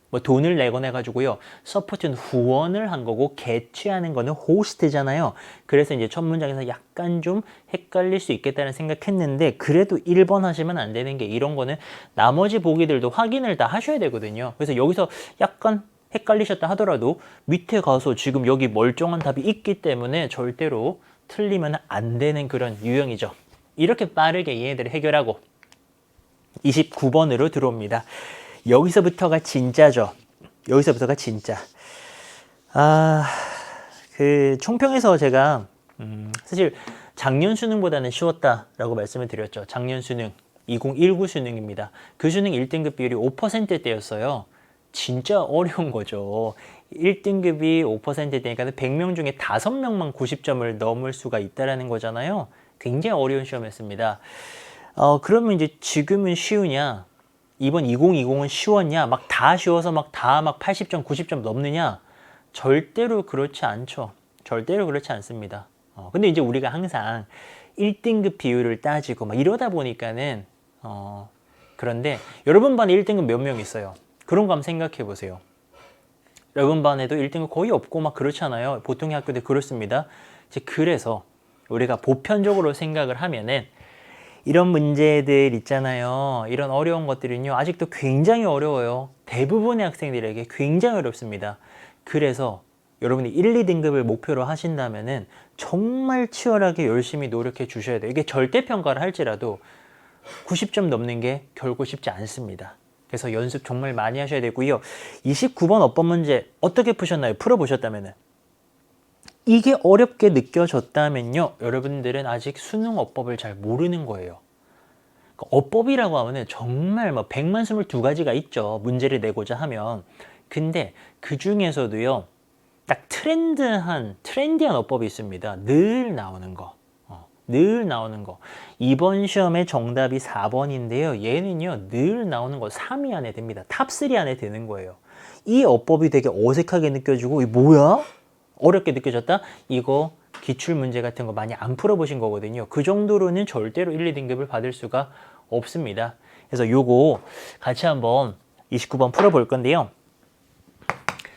뭐 돈을 내거나 해가지고요. 서포트는 후원을 한 거고 개최하는 거는 호스트잖아요. 그래서 이제 첫 문장에서 약간 좀 헷갈릴 수 있겠다는 생각했는데 그래도 1번 하시면 안 되는 게 이런 거는 나머지 보기들도 확인을 다 하셔야 되거든요. 그래서 여기서 약간 헷갈리셨다 하더라도 밑에 가서 지금 여기 멀쩡한 답이 있기 때문에 절대로 틀리면 안 되는 그런 유형이죠. 이렇게 빠르게 얘네들을 해결하고 29번으로 들어옵니다. 여기서부터가 진짜죠. 여기서부터가 진짜. 그 총평에서 제가 사실 작년 수능보다는 쉬웠다라고 말씀을 드렸죠. 작년 수능 2019 수능입니다. 그 수능 1등급 비율이 5%대였어요. 진짜 어려운 거죠. 1등급이 5%대니까 100명 중에 5명만 90점을 넘을 수가 있다는 거잖아요. 굉장히 어려운 시험이었습니다. 그러면 이제 지금은 쉬우냐? 이번 2020은 쉬웠냐? 막 다 쉬워서 막 80점, 90점 넘느냐? 절대로 그렇지 않죠. 절대로 그렇지 않습니다. 근데 이제 우리가 항상 1등급 비율을 따지고 막 이러다 보니까는 그런데 여러분 반에 1등급 몇 명 있어요? 그런 거 한번 생각해 보세요. 여러분 반에도 1등급 거의 없고 막 그렇잖아요. 보통의 학교들 그렇습니다. 그래서 우리가 보편적으로 생각을 하면은 이런 문제들 있잖아요. 이런 어려운 것들은요. 아직도 굉장히 어려워요. 대부분의 학생들에게 굉장히 어렵습니다. 그래서 여러분이 1, 2등급을 목표로 하신다면은 정말 치열하게 열심히 노력해 주셔야 돼요. 이게 절대평가를 할지라도 90점 넘는 게 결코 쉽지 않습니다. 그래서 연습 정말 많이 하셔야 되고요. 29번 어법 문제 어떻게 푸셨나요? 풀어보셨다면은. 이게 어렵게 느껴졌다면요. 여러분들은 아직 수능 어법을 잘 모르는 거예요. 어법이라고 하면은 정말 뭐 122가지가 있죠. 문제를 내고자 하면. 근데 그 중에서도요. 딱 트렌디한 어법이 있습니다. 늘 나오는 거. 늘 나오는 거. 이번 시험의 정답이 4번인데요. 얘는요. 늘 나오는 거 3위 안에 듭니다. 탑3 안에 드는 거예요. 이 어법이 되게 어색하게 느껴지고 이 뭐야? 어렵게 느껴졌다? 이거 기출문제 같은 거 많이 안 풀어보신 거거든요. 그 정도로는 절대로 1, 2등급을 받을 수가 없습니다. 그래서 요거 같이 한번 29번 풀어볼 건데요.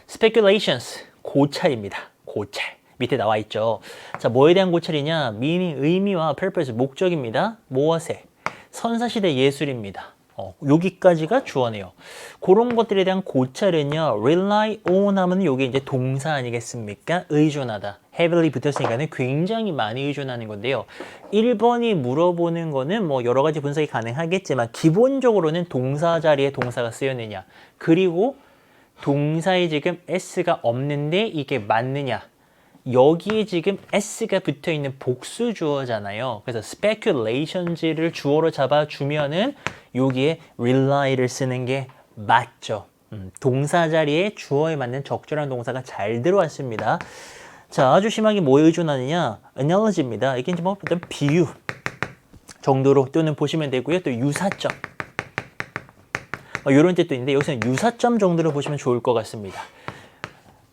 speculations, 고찰입니다. 고찰. 밑에 나와 있죠. 자, 뭐에 대한 고찰이냐? meaning, 의미와 purpose, 목적입니다. 무엇에? 선사시대 예술입니다. 여기까지가 주어네요. 그런 것들에 대한 고찰은요, rely on 하면 요게 이제 동사 아니겠습니까? 의존하다. heavily 붙었으니까는 굉장히 많이 의존하는 건데요. 1번이 물어보는 거는 뭐 여러 가지 분석이 가능하겠지만 기본적으로는 동사 자리에 동사가 쓰였느냐. 그리고 동사에 지금 s가 없는데 이게 맞느냐. 여기에 지금 s가 붙어있는 복수 주어잖아요. 그래서 speculations를 주어로 잡아주면은 여기에 rely를 쓰는 게 맞죠. 동사 자리에 주어에 맞는 적절한 동사가 잘 들어왔습니다. 자, 아주 심하게 뭐에 의존하느냐? analogy입니다. 이게 이제 뭐 어떤 비유 정도로 또는 보시면 되고요. 또 유사점. 이런 뜻도 있는데 여기서는 유사점 정도로 보시면 좋을 것 같습니다.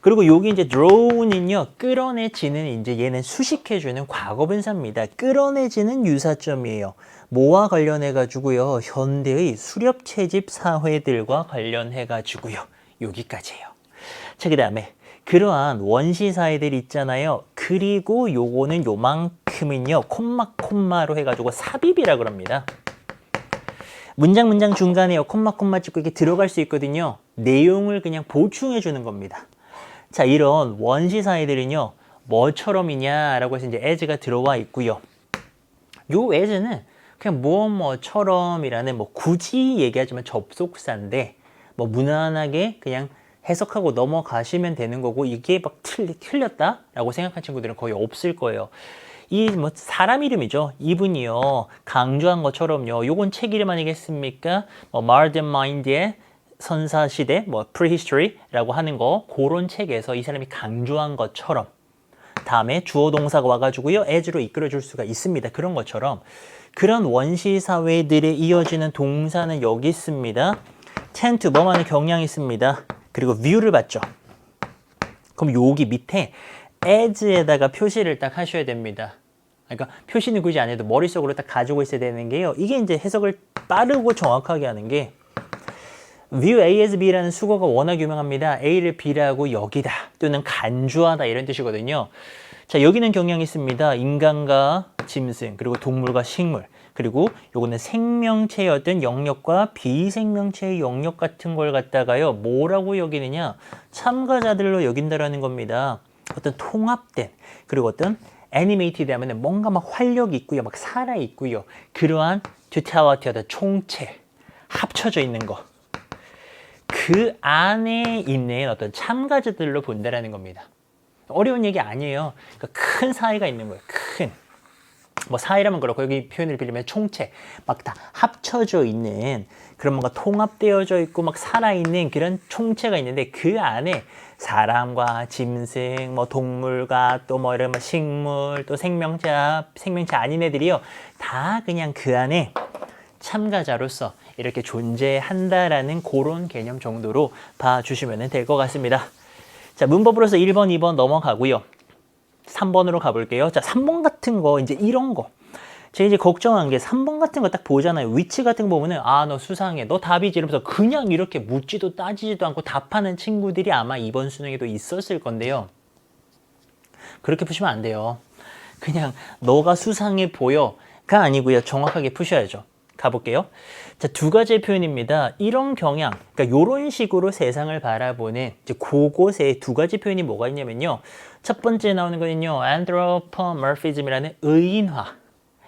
그리고 여기 이제 draw는요, 끌어내지는 이제 얘는 수식해주는 과거분사입니다. 끌어내지는 유사점이에요. 뭐와 관련해가지고요, 현대의 수렵 채집 사회들과 관련해가지고요, 여기까지예요. 자, 그 다음에 그러한 원시 사회들 있잖아요. 그리고 요거는 요만큼은요, 콤마로 해가지고 삽입이라 그럽니다. 문장 중간에요, 콤마 찍고 이렇게 들어갈 수 있거든요. 내용을 그냥 보충해 주는 겁니다. 자, 이런 원시 사회들은요, 뭐처럼이냐라고 해서 이제 as가 들어와 있고요. 요 as는 그냥 뭐처럼이라는 뭐 굳이 얘기하자면 접속사인데 뭐 무난하게 그냥 해석하고 넘어가시면 되는 거고 이게 막 틀렸다라고 생각한 친구들은 거의 없을 거예요. 이 뭐 사람 이름이죠. 이분이요, 강조한 것처럼요. 요건 책 이름 아니겠습니까? 뭐 Modern Mind의 선사시대, 뭐 Prehistory라고 하는 거, 그런 책에서 이 사람이 강조한 것처럼 다음에 주어 동사가 와가지고요, as로 이끌어줄 수가 있습니다. 그런 것처럼 그런 원시 사회들에 이어지는 동사는 여기 있습니다. tend to 뭐만의 경향이 있습니다. 그리고 view를 받죠. 그럼 여기 밑에 as에다가 표시를 딱 하셔야 됩니다. 그러니까 표시는 굳이 안 해도 머릿속으로 딱 가지고 있어야 되는 게요. 이게 이제 해석을 빠르고 정확하게 하는 게 view A as B라는 수거가 워낙 유명합니다. A를 B라고 여기다 또는 간주하다 이런 뜻이거든요. 자, 여기는 경향이 있습니다. 인간과 짐승, 그리고 동물과 식물, 그리고 요거는 생명체의 어떤 영역과 비생명체의 영역 같은 걸 갖다가요, 뭐라고 여기느냐? 참가자들로 여긴다라는 겁니다. 어떤 통합된, 그리고 어떤 애니메이티드 하면 뭔가 막 활력이 있고요, 막 살아있고요. 그러한 totality, 어떤 총체, 합쳐져 있는 거. 그 안에 있는 어떤 참가자들로 본다라는 겁니다. 어려운 얘기 아니에요. 그러니까 큰 사회가 있는 거예요. 큰. 뭐 사회라면 그렇고 여기 표현을 빌리면 총체. 막 다 합쳐져 있는 그런 뭔가 통합되어져 있고 막 살아있는 그런 총체가 있는데 그 안에 사람과 짐승, 뭐 동물과 또 뭐 이런 뭐 식물, 또 생명체 아닌 애들이요. 다 그냥 그 안에 참가자로서 이렇게 존재한다라는 그런 개념 정도로 봐주시면 될 것 같습니다. 자, 문법으로서 1번, 2번 넘어가고요. 3번으로 가볼게요. 자, 3번 같은 거, 이제 이런 거. 제가 이제 걱정한 게 3번 같은 거 딱 보잖아요. 위치 같은 거 보면은, 아, 너 수상해. 너 답이지. 이러면서 그냥 이렇게 묻지도 따지지도 않고 답하는 친구들이 아마 이번 수능에도 있었을 건데요. 그렇게 푸시면 안 돼요. 그냥 너가 수상해 보여가 아니고요. 정확하게 푸셔야죠. 가볼게요. 자, 두 가지의 표현입니다. 이런 경향, 그러니까 이런 식으로 세상을 바라보는 이제 그곳에 두 가지 표현이 뭐가 있냐면요. 첫 번째 나오는 거는요, anthropomorphism이라는 의인화.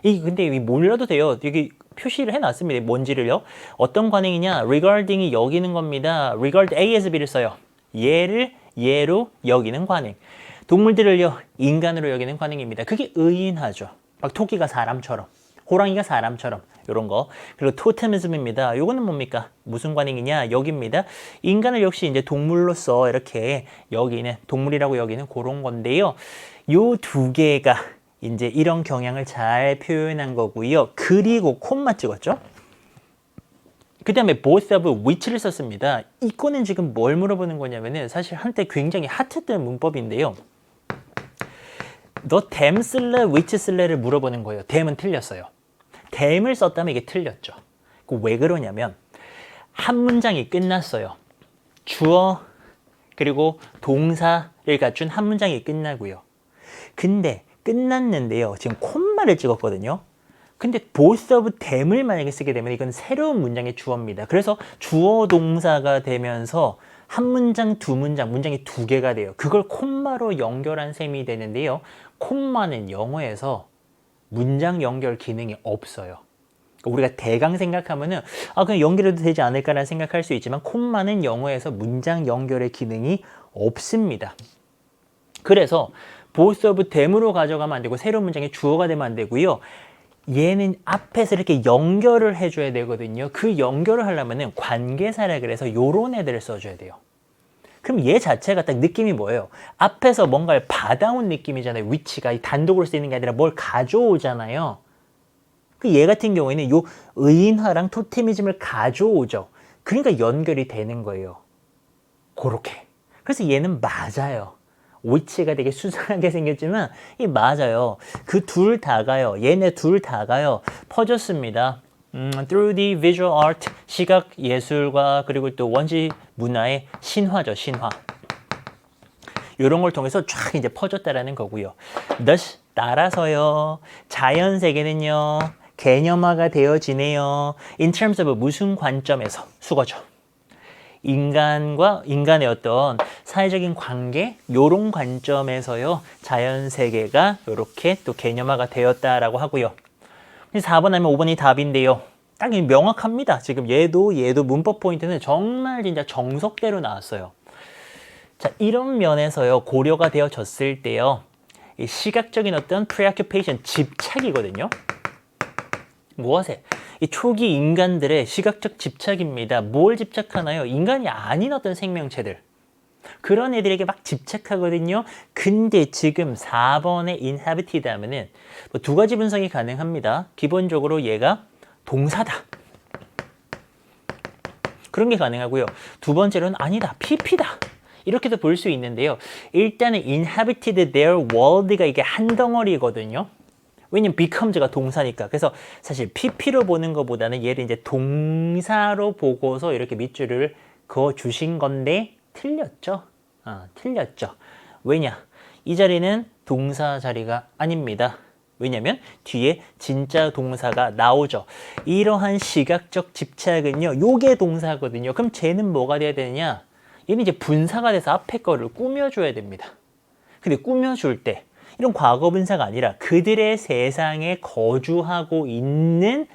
이 근데 몰라도 돼요. 여기 표시를 해놨습니다. 뭔지를요. 어떤 관행이냐? regarding이 여기는 겁니다. regard A에서 B를 써요. 얘를 얘로 여기는 관행. 동물들을요, 인간으로 여기는 관행입니다. 그게 의인화죠. 막 토끼가 사람처럼, 호랑이가 사람처럼 이런 거. 그리고 토테미즘입니다. 요거는 뭡니까? 무슨 관행이냐? 여기입니다. 인간을 역시 이제 동물로서 이렇게 여기는 동물이라고 여기는 그런 건데요. 요 두 개가 이제 이런 경향을 잘 표현한 거고요. 그리고 콤마 찍었죠? 그 다음에 both of which를 썼습니다. 이거는 지금 뭘 물어보는 거냐면은 사실 한때 굉장히 핫했던 문법인데요. 너 them 쓸래, which 쓸래를 물어보는 거예요. them은 틀렸어요. them을 썼다면 이게 틀렸죠. 왜 그러냐면 한 문장이 끝났어요. 주어 그리고 동사를 갖춘 한 문장이 끝나고요. 근데 끝났는데요. 지금 콤마를 찍었거든요. 근데 both of them을 만약에 쓰게 되면 이건 새로운 문장의 주어입니다. 그래서 주어 동사가 되면서 한 문장, 두 문장, 문장이 두 개가 돼요. 그걸 콤마로 연결한 셈이 되는데요. 콤마는 영어에서 문장 연결 기능이 없어요. 우리가 대강 생각하면은 그냥 연결해도 되지 않을까라는 생각할 수 있지만 콤마는 영어에서 문장 연결의 기능이 없습니다. 그래서 both of them으로 가져가면 안 되고 새로운 문장의 주어가 되면 안 되고요. 얘는 앞에서 이렇게 연결을 해줘야 되거든요. 그 연결을 하려면은 관계사라 그래서 요런 애들을 써줘야 돼요. 그럼 얘 자체가 딱 느낌이 뭐예요? 앞에서 뭔가를 받아온 느낌이잖아요. 위치가 단독으로 쓰이는 게 아니라 뭘 가져오잖아요. 그 얘 같은 경우에는 요 의인화랑 토테미즘을 가져오죠. 그러니까 연결이 되는 거예요. 그렇게. 그래서 얘는 맞아요. 위치가 되게 수상하게 생겼지만 이 맞아요. 그 둘 다가요. 얘네 둘 다가요. 퍼졌습니다. through the visual art, 시각 예술과 그리고 또 원시 문화의 신화죠. 신화. 이런 걸 통해서 쫙 이제 퍼졌다라는 거고요. thus, 따라서요. 자연 세계는요. 개념화가 되어지네요. in terms of 무슨 관점에서 수거죠. 인간과 인간의 어떤 사회적인 관계 요런 관점에서요. 자연 세계가 이렇게 또 개념화가 되었다라고 하고요. 4번 하면 5번이 답인데요. 딱 명확합니다. 지금 얘도 문법 포인트는 정말 진짜 정석대로 나왔어요. 자, 이런 면에서요. 고려가 되어졌을 때요. 이 시각적인 어떤 preoccupation, 집착이거든요. 무엇에? 이 초기 인간들의 시각적 집착입니다. 뭘 집착하나요? 인간이 아닌 어떤 생명체들. 그런 애들에게 막 집착하거든요. 근데 지금 4번에 inhabited 하면은 두 가지 분석이 가능합니다. 기본적으로 얘가 동사다. 그런 게 가능하고요. 두 번째로는 아니다. PP다. 이렇게도 볼 수 있는데요. 일단은 inhabited their world가 이게 한 덩어리거든요. 왜냐면 become가 동사니까. 그래서 사실 PP로 보는 것보다는 얘를 이제 동사로 보고서 이렇게 밑줄을 그어 주신 건데 틀렸죠. 틀렸죠. 왜냐? 이 자리는 동사 자리가 아닙니다. 왜냐면 뒤에 진짜 동사가 나오죠. 이러한 시각적 집착은요. 요게 동사거든요. 그럼 쟤는 뭐가 돼야 되느냐? 얘는 이제 분사가 돼서 앞에 거를 꾸며줘야 됩니다. 근데 꾸며줄 때 이런 과거 분사가 아니라 그들의 세상에 거주하고 있는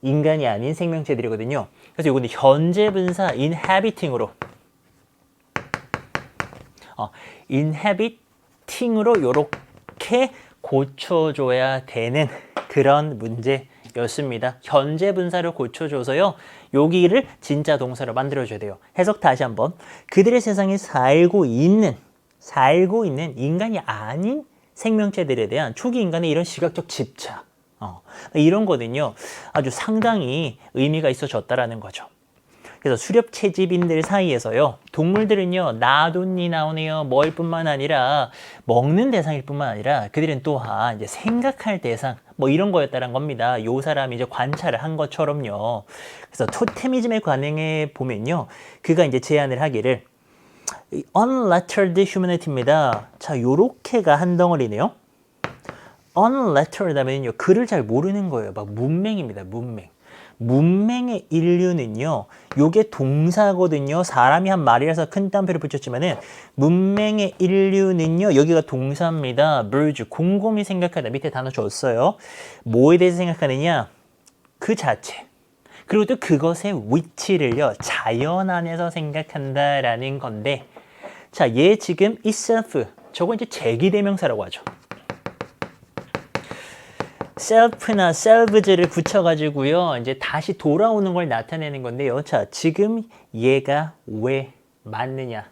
인간이 아닌 생명체들이거든요. 그래서 이거는 현재 분사 inhabiting으로 inhabiting으로 이렇게 고쳐줘야 되는 그런 문제였습니다. 현재 분사를 고쳐줘서요. 여기를 진짜 동사로 만들어줘야 돼요. 해석 다시 한번. 그들의 세상에 살고 있는 인간이 아닌 생명체들에 대한 초기 인간의 이런 시각적 집착 이런 거는요 아주 상당히 의미가 있어졌다라는 거죠. 그래서 수렵 채집인들 사이에서요 동물들은요 나돈니 나오네요 뭐일 뿐만 아니라 먹는 대상일 뿐만 아니라 그들은 또한 이제 생각할 대상 뭐 이런 거였다는 겁니다. 요 사람이 이제 관찰을 한 것처럼요. 그래서 토테미즘의 관행에 보면요 그가 이제 제안을 하기를 unlettered humanity입니다. 자, 요렇게가 한 덩어리네요. unlettered 하면요, 글을 잘 모르는 거예요. 막 문맹입니다. 문맹. 문맹의 인류는요, 요게 동사거든요. 사람이 한 말이라서 큰 따옴표를 붙였지만은 문맹의 인류는요, 여기가 동사입니다. merge, 곰곰이 생각하다. 밑에 단어 줬어요. 뭐에 대해서 생각하느냐? 그 자체. 그리고 또 그것의 위치를요, 자연 안에서 생각한다라는 건데, 자, 얘 지금 itself, 저거 이제 제기대명사라고 하죠. self나 selves를 붙여가지고요, 이제 다시 돌아오는 걸 나타내는 건데요. 자, 지금 얘가 왜 맞느냐?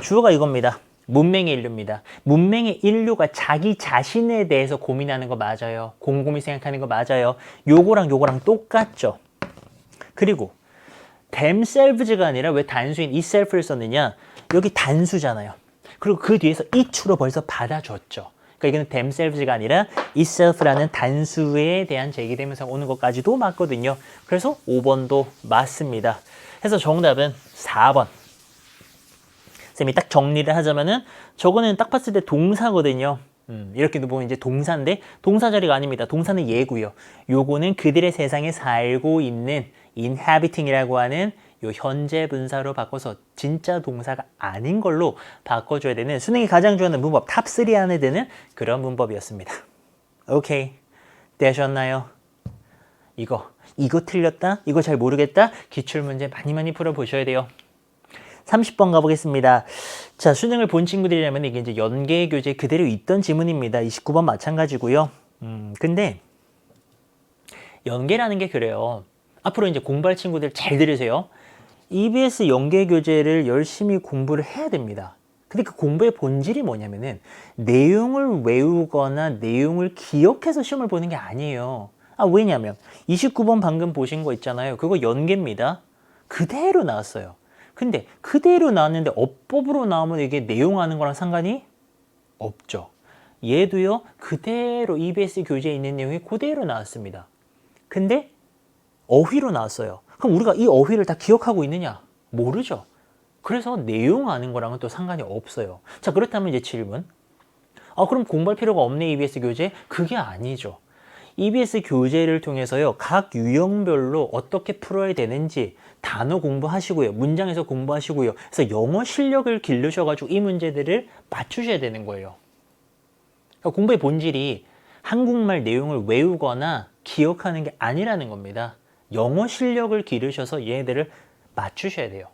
주어가 이겁니다. 문맹의 인류입니다. 문맹의 인류가 자기 자신에 대해서 고민하는 거 맞아요. 곰곰이 생각하는 거 맞아요. 요거랑 똑같죠. 그리고 themselves가 아니라 왜 단수인 itself를 썼느냐? 여기 단수잖아요. 그리고 그 뒤에서 it로 벌써 받아줬죠. 그러니까 이거는 themselves가 아니라 itself라는 단수에 대한 제기되면서 오는 것까지도 맞거든요. 그래서 5번도 맞습니다. 그래서 정답은 4번. 쌤이 딱 정리를 하자면은 저거는 딱 봤을 때 동사거든요. 이렇게 보면 이제 동사인데 동사 자리가 아닙니다. 동사는 얘고요. 요거는 그들의 세상에 살고 있는 inhabiting이라고 하는 요 현재 분사로 바꿔서 진짜 동사가 아닌 걸로 바꿔줘야 되는 수능이 가장 좋아하는 문법 탑3 안에 드는 그런 문법이었습니다. 오케이. 되셨나요? 이거 틀렸다? 이거 잘 모르겠다? 기출문제 많이 풀어보셔야 돼요. 30번 가보겠습니다. 자, 수능을 본 친구들이라면 이게 이제 연계 교재 그대로 있던 지문입니다. 29번 마찬가지고요. 근데 연계라는 게 그래요. 앞으로 이제 공부할 친구들 잘 들으세요. EBS 연계 교재를 열심히 공부를 해야 됩니다. 근데 그 공부의 본질이 뭐냐면은 내용을 외우거나 내용을 기억해서 시험을 보는 게 아니에요. 왜냐면 29번 방금 보신 거 있잖아요. 그거 연계입니다. 그대로 나왔어요. 근데 그대로 나왔는데 어법으로 나오면 이게 내용하는 거랑 상관이 없죠. 얘도요, 그대로 EBS 교재에 있는 내용이 그대로 나왔습니다. 근데 어휘로 나왔어요. 그럼 우리가 이 어휘를 다 기억하고 있느냐? 모르죠. 그래서 내용하는 거랑은 또 상관이 없어요. 자, 그렇다면 이제 질문. 그럼 공부할 필요가 없네, EBS 교재? 그게 아니죠. EBS 교재를 통해서요, 각 유형별로 어떻게 풀어야 되는지 단어 공부하시고요. 문장에서 공부하시고요. 그래서 영어 실력을 기르셔가지고 이 문제들을 맞추셔야 되는 거예요. 그러니까 공부의 본질이 한국말 내용을 외우거나 기억하는 게 아니라는 겁니다. 영어 실력을 기르셔서 얘네들을 맞추셔야 돼요.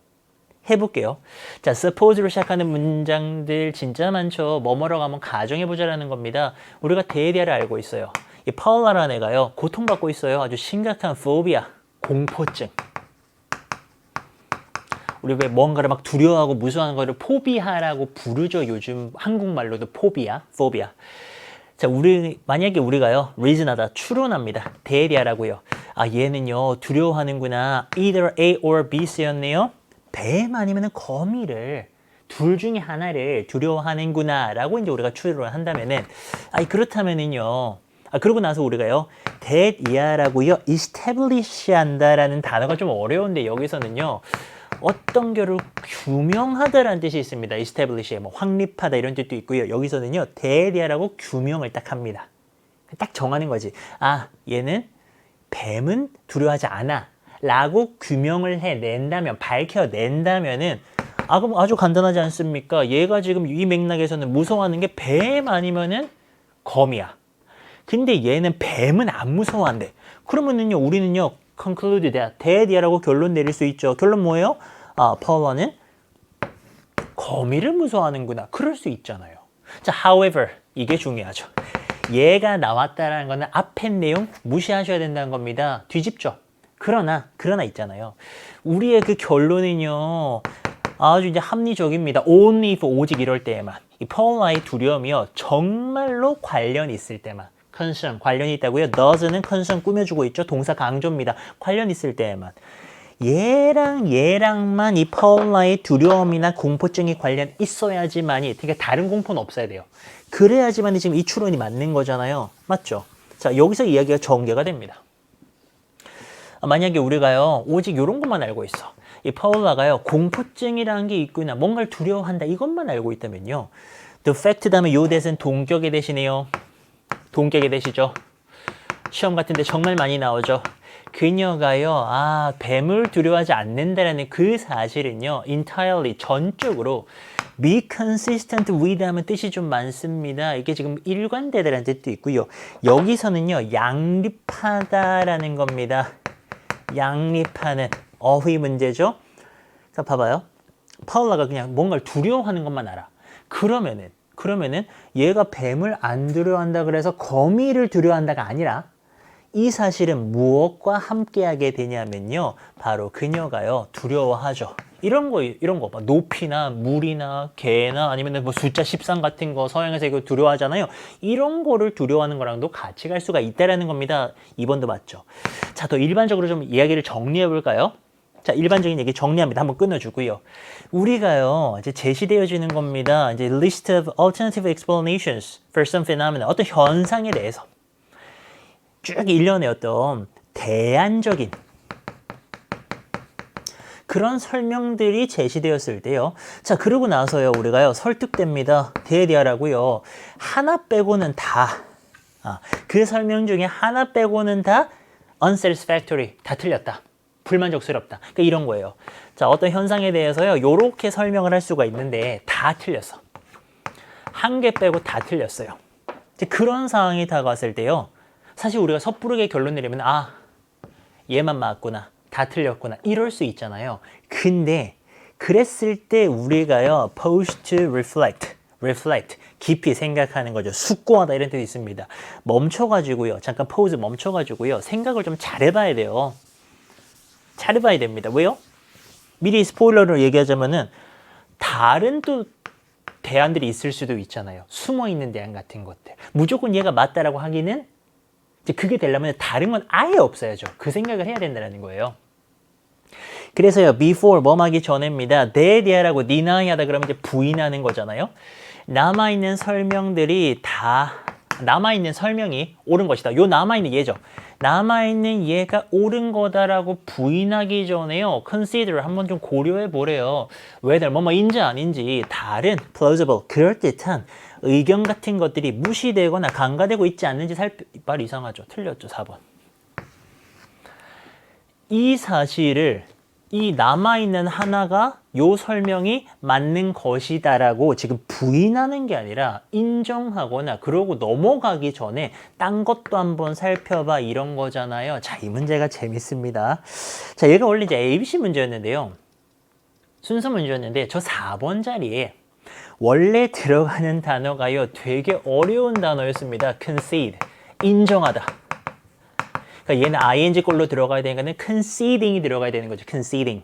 해볼게요. 자, suppose로 시작하는 문장들 진짜 많죠. 뭐뭐라고 하면 가정해보자라는 겁니다. 우리가 데이디아를 알고 있어요. 이 파울라라는 애가요, 고통받고 있어요. 아주 심각한 포비아, 공포증. 우리 왜 뭔가를 막 두려워하고 무서워하는 거를 포비아라고 부르죠. 요즘 한국말로도 포비아, 포비아. 자, 만약에 우리가요, reason하다, 추론합니다. 데이디아라고요. 얘는요, 두려워하는구나. either A or B 쓰였네요. 뱀 아니면 거미를 둘 중에 하나를 두려워하는구나 라고 이제 우리가 추론을 한다면은, 그렇다면은요, 그러고 나서 우리가요, that이야라고요, establish 한다라는 단어가 좀 어려운데 여기서는요, 어떤 결을 규명하다라는 뜻이 있습니다. establish에 뭐 확립하다 이런 뜻도 있고요. 여기서는요, that이야라고 규명을 딱 합니다. 딱 정하는 거지. 얘는 뱀은 두려워하지 않아 라고 규명을 해낸다면, 밝혀낸다면은, 그럼 아주 간단하지 않습니까? 얘가 지금 이 맥락에서는 무서워하는 게 뱀 아니면은 거미야. 근데 얘는 뱀은 안 무서워한대. 그러면은요, 우리는요, conclude that이야라고 결론 내릴 수 있죠. 결론 뭐예요? 파울러는 거미를 무서워하는구나. 그럴 수 있잖아요. 자, however, 이게 중요하죠. 얘가 나왔다라는 거는 앞에 내용 무시하셔야 된다는 겁니다. 뒤집죠. 그러나 있잖아요. 우리의 그 결론은요, 아주 이제 합리적입니다. only if, 오직 이럴 때에만. 이 파울러의 두려움이요, 정말로 관련이 있을 때만. concern, 관련이 있다고요. does는 concern 꾸며주고 있죠. 동사 강조입니다. 관련 있을 때에만. 얘랑만 이 파울러의 두려움이나 공포증이 관련 있어야지만이, 그러니까 다른 공포는 없어야 돼요. 그래야지만 지금 이 추론이 맞는 거잖아요. 맞죠? 자, 여기서 이야기가 전개가 됩니다. 만약에 우리가요, 오직 이런 것만 알고 있어. 이 파울러가요, 공포증이라는 게 있구나, 뭔가를 두려워한다, 이것만 알고 있다면요, the fact 다음에 요 대신 동격의 대신에요, 돈 깨게 되시죠? 시험 같은데 정말 많이 나오죠. 그녀가요, 뱀을 두려워하지 않는다라는 그 사실은요, entirely, 전적으로 be consistent with 하면 뜻이 좀 많습니다. 이게 지금 일관되다라는 뜻도 있고요. 여기서는요, 양립하다라는 겁니다. 양립하는 어휘 문제죠. 자, 봐봐요. 파울라가 그냥 뭔가를 두려워하는 것만 알아. 그러면은 얘가 뱀을 안 두려워한다 그래서 거미를 두려워한다가 아니라 이 사실은 무엇과 함께하게 되냐면요. 바로 그녀가요, 두려워하죠. 이런 거 봐. 높이나 물이나 개나 아니면 뭐 숫자 13 같은 거 서양에서 이거 두려워하잖아요. 이런 거를 두려워하는 거랑도 같이 갈 수가 있다라는 겁니다. 2번도 맞죠. 자, 더 일반적으로 좀 이야기를 정리해 볼까요? 자, 일반적인 얘기 정리합니다. 한번 끊어주고요. 우리가요, 이제 제시되어지는 겁니다. 이제 list of alternative explanations for some phenomena. 어떤 현상에 대해서 쭉 일련의 어떤 대안적인 그런 설명들이 제시되었을 때요. 자, 그러고 나서요, 우리가요, 설득됩니다. 대디하라고요. 하나 빼고는 다, 그 설명 중에 하나 빼고는 다 unsatisfactory, 다 틀렸다. 불만족스럽다. 그러니까 이런 거예요. 자, 어떤 현상에 대해서요, 요렇게 설명을 할 수가 있는데 다 틀렸어. 한 개 빼고 다 틀렸어요. 이제 그런 상황이 다가왔을 때요, 사실 우리가 섣부르게 결론 내리면 얘만 맞구나. 다 틀렸구나. 이럴 수 있잖아요. 근데 그랬을 때 우리가요, pause to reflect, 깊이 생각하는 거죠. 숙고하다 이런 뜻이 있습니다. 멈춰가지고요. 잠깐 pause 멈춰가지고요. 생각을 좀 잘해봐야 돼요. 잘해봐야 됩니다. 왜요? 미리 스포일러를 얘기하자면은 다른 또 대안들이 있을 수도 있잖아요. 숨어있는 대안 같은 것들. 무조건 얘가 맞다라고 하기는 이제 그게 되려면 다른 건 아예 없어야죠. 그 생각을 해야 된다는 거예요. 그래서요, before 뭐하기 전에입니다. 대디하라고 deny 하다 그러면 이제 부인하는 거잖아요. 남아있는 설명들이 다 남아있는 설명이 옳은 것이다. 요 남아있는 얘죠. 남아있는 얘가 옳은 거다라고 부인하기 전에요, consider 한번 좀 고려해 보래요. whether 뭐인지 아닌지 다른 plausible 그럴듯한 의견 같은 것들이 무시되거나 간과되고 있지 않는지 말 이상하죠. 틀렸죠. 4번. 이 사실을 이 남아있는 하나가 요 설명이 맞는 것이다라고 지금 부인하는 게 아니라 인정하거나 그러고 넘어가기 전에 딴 것도 한번 살펴봐 이런 거잖아요. 자, 이 문제가 재밌습니다. 자, 얘가 원래 이제 ABC 문제였는데요. 순서 문제였는데 저 4번 자리에 원래 들어가는 단어가요, 되게 어려운 단어였습니다. concede, 인정하다. 그러니까 얘는 ing 꼴로 들어가야 되는 거는 conceding이 들어가야 되는 거죠. conceding.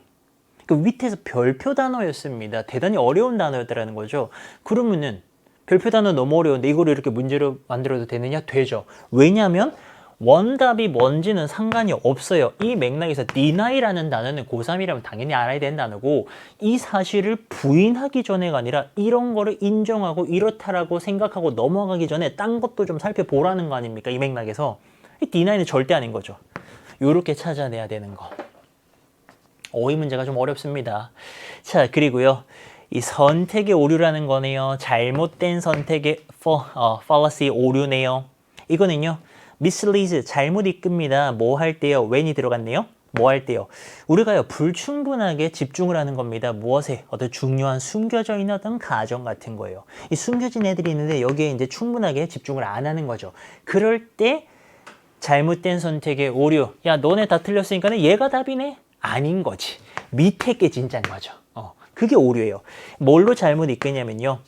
그 밑에서 별표 단어였습니다. 대단히 어려운 단어였다라는 거죠. 그러면은 별표 단어 너무 어려운데 이거를 이렇게 문제로 만들어도 되느냐? 되죠. 왜냐하면 원답이 뭔지는 상관이 없어요. 이 맥락에서 deny라는 단어는 고3이라면 당연히 알아야 되는 단어고 이 사실을 부인하기 전에가 아니라 이런 거를 인정하고 이렇다라고 생각하고 넘어가기 전에 딴 것도 좀 살펴보라는 거 아닙니까? 이 맥락에서. 이 D9은 절대 아닌 거죠. 요렇게 찾아내야 되는 거. 어휘 문제가 좀 어렵습니다. 자, 그리고요. 이 선택의 오류라는 거네요. 잘못된 선택의 fallacy 오류네요. 이거는요. misleads 잘못 이끕니다. 뭐 할 때요? when이 들어갔네요. 뭐 할 때요? 우리가요. 불충분하게 집중을 하는 겁니다. 무엇에? 어떤 중요한 숨겨져 있는 어떤 가정 같은 거예요. 이 숨겨진 애들이 있는데 여기에 이제 충분하게 집중을 안 하는 거죠. 그럴 때 잘못된 선택의 오류. 야, 너네 다 틀렸으니까는 얘가 답이네? 아닌 거지. 밑에 게 진짜인 거죠. 그게 오류예요. 뭘로 잘못 이끄냐면요.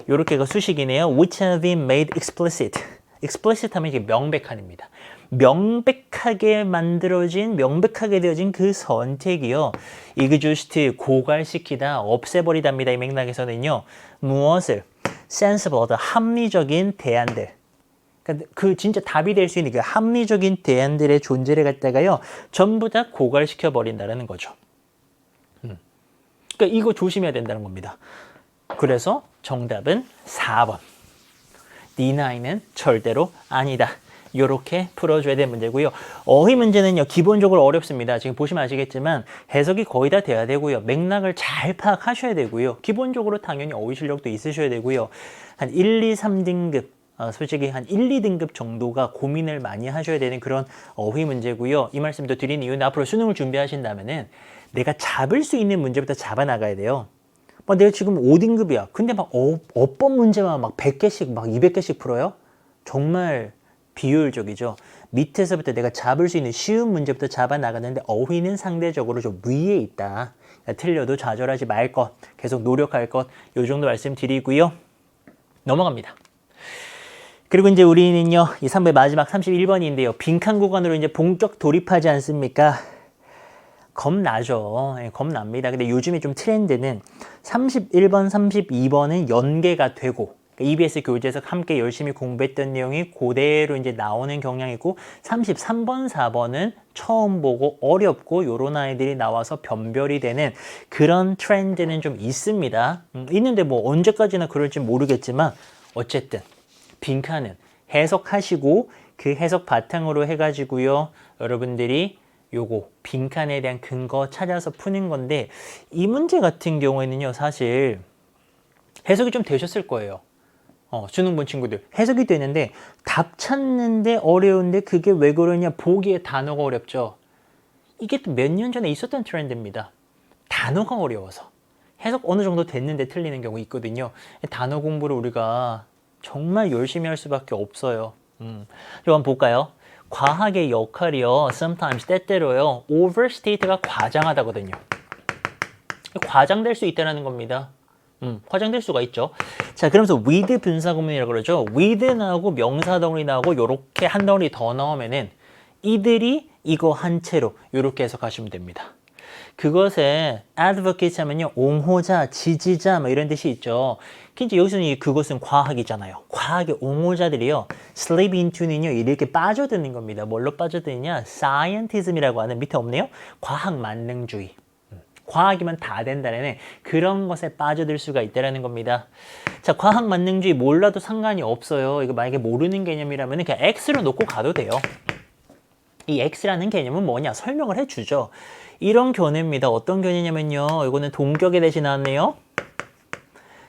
요렇게가 수식이네요. which have been made explicit. explicit 하면 이게 명백한입니다. 명백하게 만들어진, 명백하게 되어진 그 선택이요. exhaust, 고갈시키다, 없애버리답니다. 이 맥락에서는요. 무엇을? sensible, 합리적인 대안들. 그 진짜 답이 될 수 있는 그 합리적인 대안들의 존재를 갖다가요 전부 다 고갈시켜 버린다는 거죠. 그러니까 이거 조심해야 된다는 겁니다. 그래서 정답은 4번. D9은 절대로 아니다. 이렇게 풀어줘야 되는 문제고요. 어휘 문제는요 기본적으로 어렵습니다. 지금 보시면 아시겠지만 해석이 거의 다 돼야 되고요. 맥락을 잘 파악하셔야 되고요. 기본적으로 당연히 어휘 실력도 있으셔야 되고요. 한 1, 2, 3등급 솔직히 한 1, 2등급 정도가 고민을 많이 하셔야 되는 그런 어휘 문제고요. 이 말씀도 드린 이유는 앞으로 수능을 준비하신다면은 내가 잡을 수 있는 문제부터 잡아 나가야 돼요. 막 내가 지금 5등급이야. 근데 막 어법 문제만 막 100개씩 막 200개씩 풀어요? 정말 비효율적이죠. 밑에서부터 내가 잡을 수 있는 쉬운 문제부터 잡아 나가는데 어휘는 상대적으로 좀 위에 있다. 틀려도 좌절하지 말 것, 계속 노력할 것, 요 정도 말씀드리고요. 넘어갑니다. 그리고 이제 우리는요, 이 3부의 마지막 31번인데요. 빈칸 구간으로 이제 본격 돌입하지 않습니까? 겁나죠. 예, 겁납니다. 근데 요즘에 좀 트렌드는 31번, 32번은 연계가 되고, EBS 교재에서 함께 열심히 공부했던 내용이 그대로 이제 나오는 경향이고, 33번, 4번은 처음 보고 어렵고 요런 아이들이 나와서 변별이 되는 그런 트렌드는 좀 있습니다. 있는데 뭐 언제까지나 그럴지 모르겠지만 어쨌든 빈칸은 해석하시고 그 해석 바탕으로 해가지고요. 여러분들이 요거 빈칸에 대한 근거 찾아서 푸는 건데 이 문제 같은 경우에는요. 사실 해석이 좀 되셨을 거예요. 수능 본 친구들 해석이 되는데 답 찾는데 어려운데 그게 왜 그러냐 보기에 단어가 어렵죠. 이게 또 몇 년 전에 있었던 트렌드입니다. 단어가 어려워서 해석 어느 정도 됐는데 틀리는 경우 있거든요. 단어 공부를 우리가 정말 열심히 할 수밖에 없어요. 한번 볼까요? 과학의 역할이요. sometimes 때때로요. overstate가 과장하다거든요. 과장될 수 있다는 겁니다. 화장될 수가 있죠. 자, 그러면서 with 분사구문이라고 그러죠. with 나오고 명사 덩어리 나오고 요렇게 한 덩어리 더 나오면은 이들이 이거 한 채로 요렇게 해석하시면 됩니다. 그것에 advocate 하면요. 옹호자, 지지자 뭐 이런 뜻이 있죠. 이제 여기서는 그것은 과학이잖아요. 과학의 옹호자들이요. slip into는요. 이렇게 빠져드는 겁니다. 뭘로 빠져드느냐? scientism이라고 하는 밑에 없네요. 과학 만능주의. 과학이면 다 된다는 그런 것에 빠져들 수가 있다는 겁니다. 자, 과학 만능주의 몰라도 상관이 없어요. 이거 만약에 모르는 개념이라면 그냥 X로 놓고 가도 돼요. 이 X라는 개념은 뭐냐? 설명을 해주죠. 이런 견해입니다. 어떤 견해냐면요. 이거는 동격에 대신 나왔네요.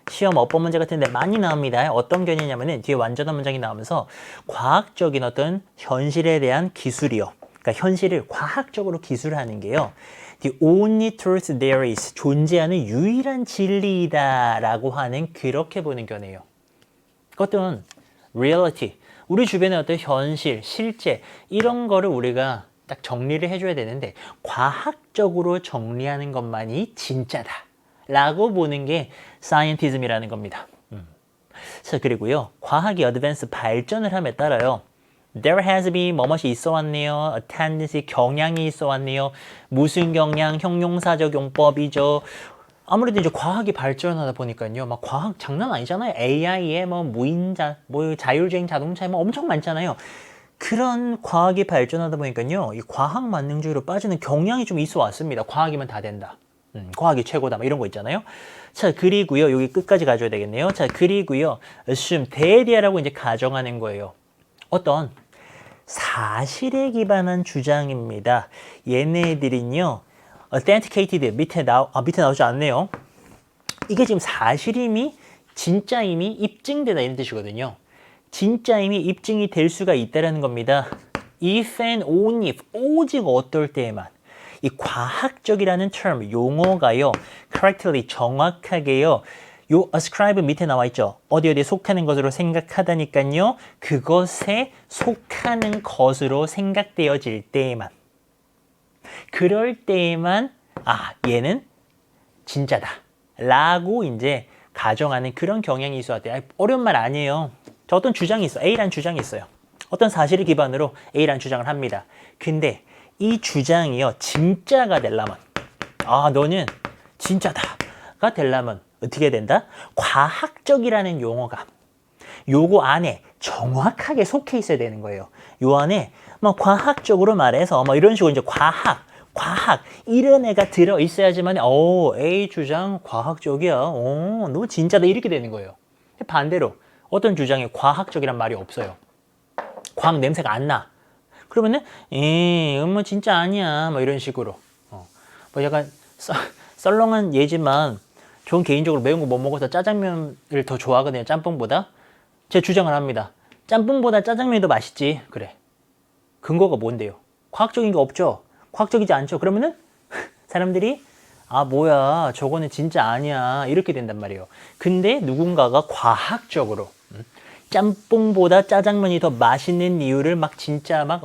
시험 어법 문제 같은데 많이 나옵니다. 어떤 견해냐면은 뒤에 완전한 문장이 나오면서 과학적인 어떤 현실에 대한 기술이요. 그러니까 현실을 과학적으로 기술하는 게요. The only truth there is 존재하는 유일한 진리이다라고 하는 그렇게 보는 견해예요. 어떤 reality, 우리 주변의 어떤 현실, 실제 이런 거를 우리가 딱 정리를 해줘야 되는데 과학적으로 정리하는 것만이 진짜다 라고 보는 게 scientism이라는 겁니다. 자, 그리고요. 과학이 어드밴스 발전을 함에 따라요. There has been 뭐뭇이 있어 왔네요. A tendency 경향이 있어 왔네요. 무슨 경향? 형용사적 용법이죠. 아무래도 이제 과학이 발전하다 보니까요. 막 과학 장난 아니잖아요. AI에 뭐 무인자, 뭐 자율주행 자동차에 뭐 엄청 많잖아요. 그런 과학이 발전하다 보니까요. 이 과학 만능주의로 빠지는 경향이 좀 있어 왔습니다. 과학이면 다 된다. 과학이 최고다. 뭐 이런 거 있잖아요. 자, 그리고요. 여기 끝까지 가져야 되겠네요. 자, 그리고요. assume, 대리하라고 이제 가정하는 거예요. 어떤 사실에 기반한 주장입니다. 얘네들은요. authenticated 밑에 나오지 않네요. 이게 지금 사실임이 진짜임이 입증되다 이런 뜻이거든요. 진짜임이 입증이 될 수가 있다는 겁니다. if and only if 오직 어떨 때에만 이 과학적이라는 term 용어가요. correctly 정확하게요. 요 ascribe 밑에 나와 있죠. 어디에 속하는 것으로 생각하다니까요. 그것에 속하는 것으로 생각되어질 때에만 그럴 때에만 얘는 진짜다 라고 이제 가정하는 그런 경향이 있어야 돼요. 어려운 말 아니에요. 저 어떤 주장이 있어. A라는 주장이 있어요. 어떤 사실을 기반으로 A라는 주장을 합니다. 근데 이 주장이요. 진짜가 되려면 너는 진짜다가 되려면 어떻게 된다? 과학적이라는 용어가 요거 안에 정확하게 속해 있어야 되는 거예요. 요 안에 뭐 과학적으로 말해서 뭐 이런 식으로 이제 과학 이런 애가 들어 있어야지만 A 주장 과학적이야. 너 진짜다 이렇게 되는 거예요. 반대로 어떤 주장에 과학적이란 말이 없어요. 과학 냄새가 안 나. 그러면은 뭐 진짜 아니야. 뭐 이런 식으로. 뭐 약간 썰렁한 예지만 전 개인적으로 매운 거 못 먹어서 짜장면을 더 좋아하거든요. 짬뽕보다. 제 주장을 합니다. 짬뽕보다 짜장면이 더 맛있지. 그래. 근거가 뭔데요? 과학적인 게 없죠. 과학적이지 않죠. 그러면은 사람들이 아 뭐야 저거는 진짜 아니야 이렇게 된단 말이에요. 근데 누군가가 과학적으로 짬뽕보다 짜장면이 더 맛있는 이유를 막 진짜 막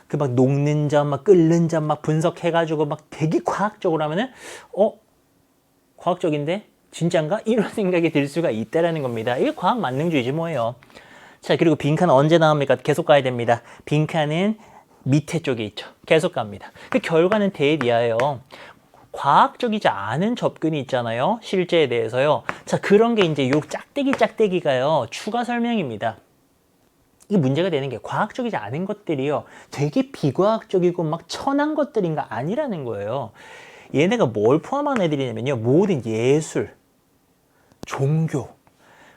그 막 녹는 점 막 끓는 점 막 분석해가지고 막 되게 과학적으로 하면은 과학적인데 진짠가? 이런 생각이 들 수가 있다라는 겁니다. 이게 과학 만능주의지 뭐예요. 자, 그리고 빈칸은 언제 나옵니까? 계속 가야 됩니다. 빈칸은 밑에 쪽에 있죠. 계속 갑니다. 그 결과는 대비하여 과학적이지 않은 접근이 있잖아요. 실제에 대해서요. 자, 그런 게 이제 요 짝대기가요. 추가 설명입니다. 이게 문제가 되는 게 과학적이지 않은 것들이요. 되게 비과학적이고 막 천한 것들인가 아니라는 거예요. 얘네가 뭘 포함한 애들이냐면요. 모든 예술, 종교,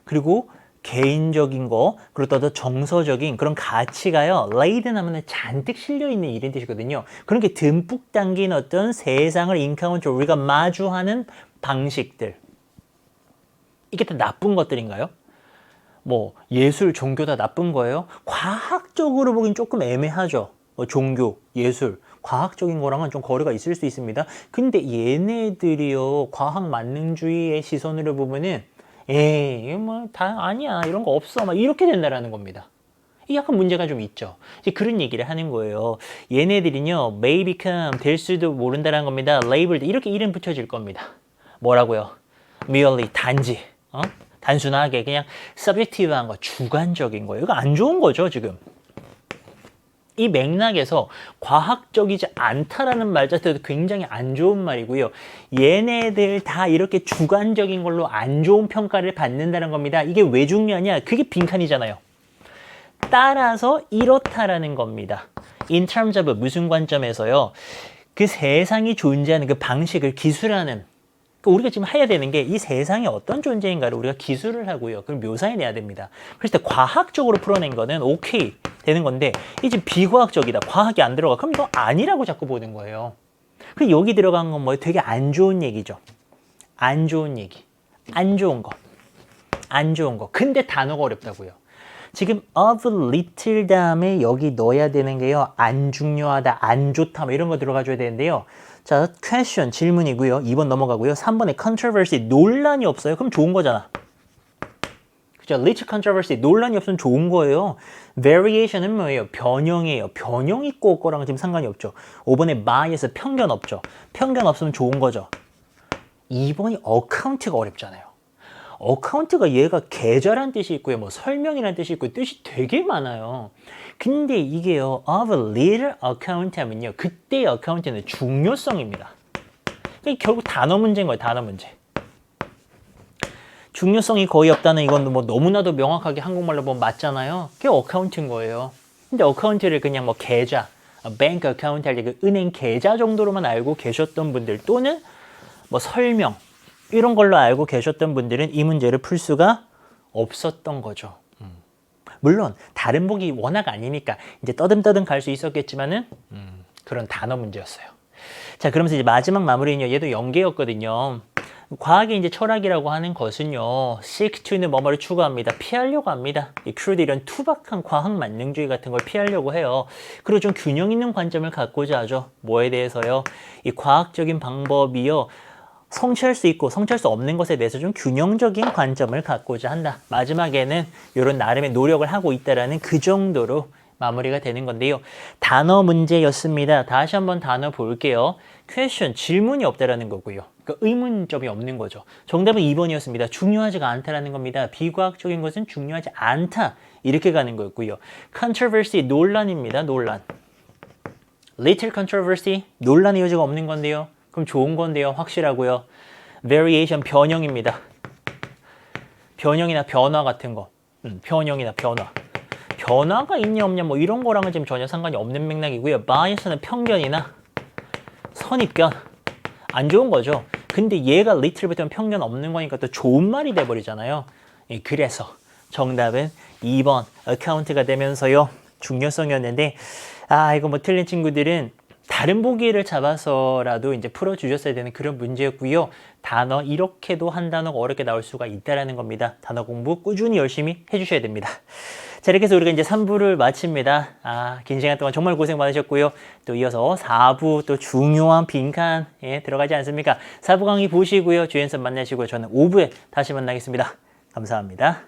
그리고 개인적인 거, 그리고 또 정서적인 그런 가치가요, 레이든 하면 잔뜩 실려있는 일인 뜻이거든요. 그런 게 듬뿍 담긴 어떤 세상을 인카운터, 우리가 마주하는 방식들. 이게 다 나쁜 것들인가요? 뭐, 예술, 종교 다 나쁜 거예요? 과학적으로 보긴 조금 애매하죠. 종교, 예술, 과학적인 거랑은 좀 거리가 있을 수 있습니다. 근데 얘네들이요, 과학 만능주의의 시선으로 보면은 에이, 뭐, 다 아니야. 이런 거 없어. 막 이렇게 된다라는 겁니다. 이 약간 문제가 좀 있죠. 이제 그런 얘기를 하는 거예요. 얘네들은요, may become, 될 수도 모른다라는 겁니다. labeled, 이렇게 이름 붙여질 겁니다. 뭐라고요? merely, 단지, 단순하게 그냥 subjective한 거, 주관적인 거예요. 이거 안 좋은 거죠, 지금. 이 맥락에서 과학적이지 않다라는 말 자체도 굉장히 안 좋은 말이고요. 얘네들 다 이렇게 주관적인 걸로 안 좋은 평가를 받는다는 겁니다. 이게 왜 중요하냐? 그게 빈칸이잖아요. 따라서 이렇다라는 겁니다. In terms of 무슨 관점에서요? 그 세상이 존재하는 그 방식을 기술하는 우리가 지금 해야 되는 게 이 세상이 어떤 존재인가를 우리가 기술을 하고요. 그걸 묘사해내야 됩니다. 그래서 과학적으로 풀어낸 거는 오케이 되는 건데 이제 비과학적이다. 과학이 안 들어가. 그럼 이거 아니라고 자꾸 보는 거예요. 그 여기 들어간 건 뭐예요? 되게 안 좋은 얘기죠. 안 좋은 얘기. 안 좋은 거. 안 좋은 거. 근데 단어가 어렵다고요. 지금 of little 다음에 여기 넣어야 되는 게요. 안 중요하다, 안 좋다 뭐 이런 거 들어가줘야 되는데요. 자, question 질문이고요. 2번 넘어가고요. 3번에 controversy 논란이 없어요. 그럼 좋은 거잖아. 그죠? little controversy 논란이 없으면 좋은 거예요. variation은 뭐예요? 변형이에요. 변형 있고 없고랑은 지금 상관이 없죠. 5번에 bias 편견 없죠. 편견 없으면 좋은 거죠. 2번이 account가 어렵잖아요. 어카운트가 얘가 계좌란 뜻이 있고요. 뭐 설명이란 뜻이 있고 뜻이 되게 많아요. 근데 이게요. of little account 하면요. 그때의 account는 중요성입니다. 그러니까 결국 단어 문제인 거예요. 단어 문제. 중요성이 거의 없다는 이건 뭐 너무나도 명확하게 한국말로 보면 맞잖아요. 그게 어카운트인 거예요. 근데 어카운트를 그냥 뭐 계좌, 뱅크 어카운트 할 때 그 은행 계좌 정도로만 알고 계셨던 분들 또는 뭐 설명 이런 걸로 알고 계셨던 분들은 이 문제를 풀 수가 없었던 거죠. 물론 다른 복이 워낙 아니니까 이제 떠듬떠듬 갈 수 있었겠지만은 그런 단어 문제였어요. 자, 그러면서 이제 마지막 마무리는요. 얘도 연계였거든요. 과학의 이제 철학이라고 하는 것은요. seek to는 뭐뭐를 추구합니다. 피하려고 합니다. 이 crude 이런 투박한 과학 만능주의 같은 걸 피하려고 해요. 그리고 좀 균형 있는 관점을 갖고자 하죠. 뭐에 대해서요? 이 과학적인 방법이요. 성취할 수 있고 성취할 수 없는 것에 대해서 좀 균형적인 관점을 갖고자 한다. 마지막에는 이런 나름의 노력을 하고 있다라는 그 정도로 마무리가 되는 건데요. 단어 문제였습니다. 다시 한번 단어 볼게요. question, 질문이 없다라는 거고요. 그러니까 의문점이 없는 거죠. 정답은 2번이었습니다. 중요하지가 않다라는 겁니다. 비과학적인 것은 중요하지 않다. 이렇게 가는 거였고요. controversy, 논란입니다. 논란. little controversy, 논란의 여지가 없는 건데요. 그럼 좋은 건데요. 확실하고요. variation, 변형입니다. 변형이나 변화 같은 거. 변형이나 변화. 변화가 있냐 없냐 뭐 이런 거랑은 지금 전혀 상관이 없는 맥락이고요. bias는 편견이나 선입견. 안 좋은 거죠. 근데 얘가 little 붙으면 편견 없는 거니까 또 좋은 말이 돼버리잖아요. 그래서 정답은 2번 account가 되면서요. 중요성이었는데 이거 뭐 틀린 친구들은 다른 보기를 잡아서라도 이제 풀어주셨어야 되는 그런 문제였고요. 단어 이렇게도 한 단어가 어렵게 나올 수가 있다는 겁니다. 단어 공부 꾸준히 열심히 해주셔야 됩니다. 자, 이렇게 해서 우리가 이제 3부를 마칩니다. 긴 시간 동안 정말 고생 많으셨고요. 또 이어서 4부 또 중요한 빈칸에 들어가지 않습니까? 4부 강의 보시고요. 주연선 만나시고요. 저는 5부에 다시 만나겠습니다. 감사합니다.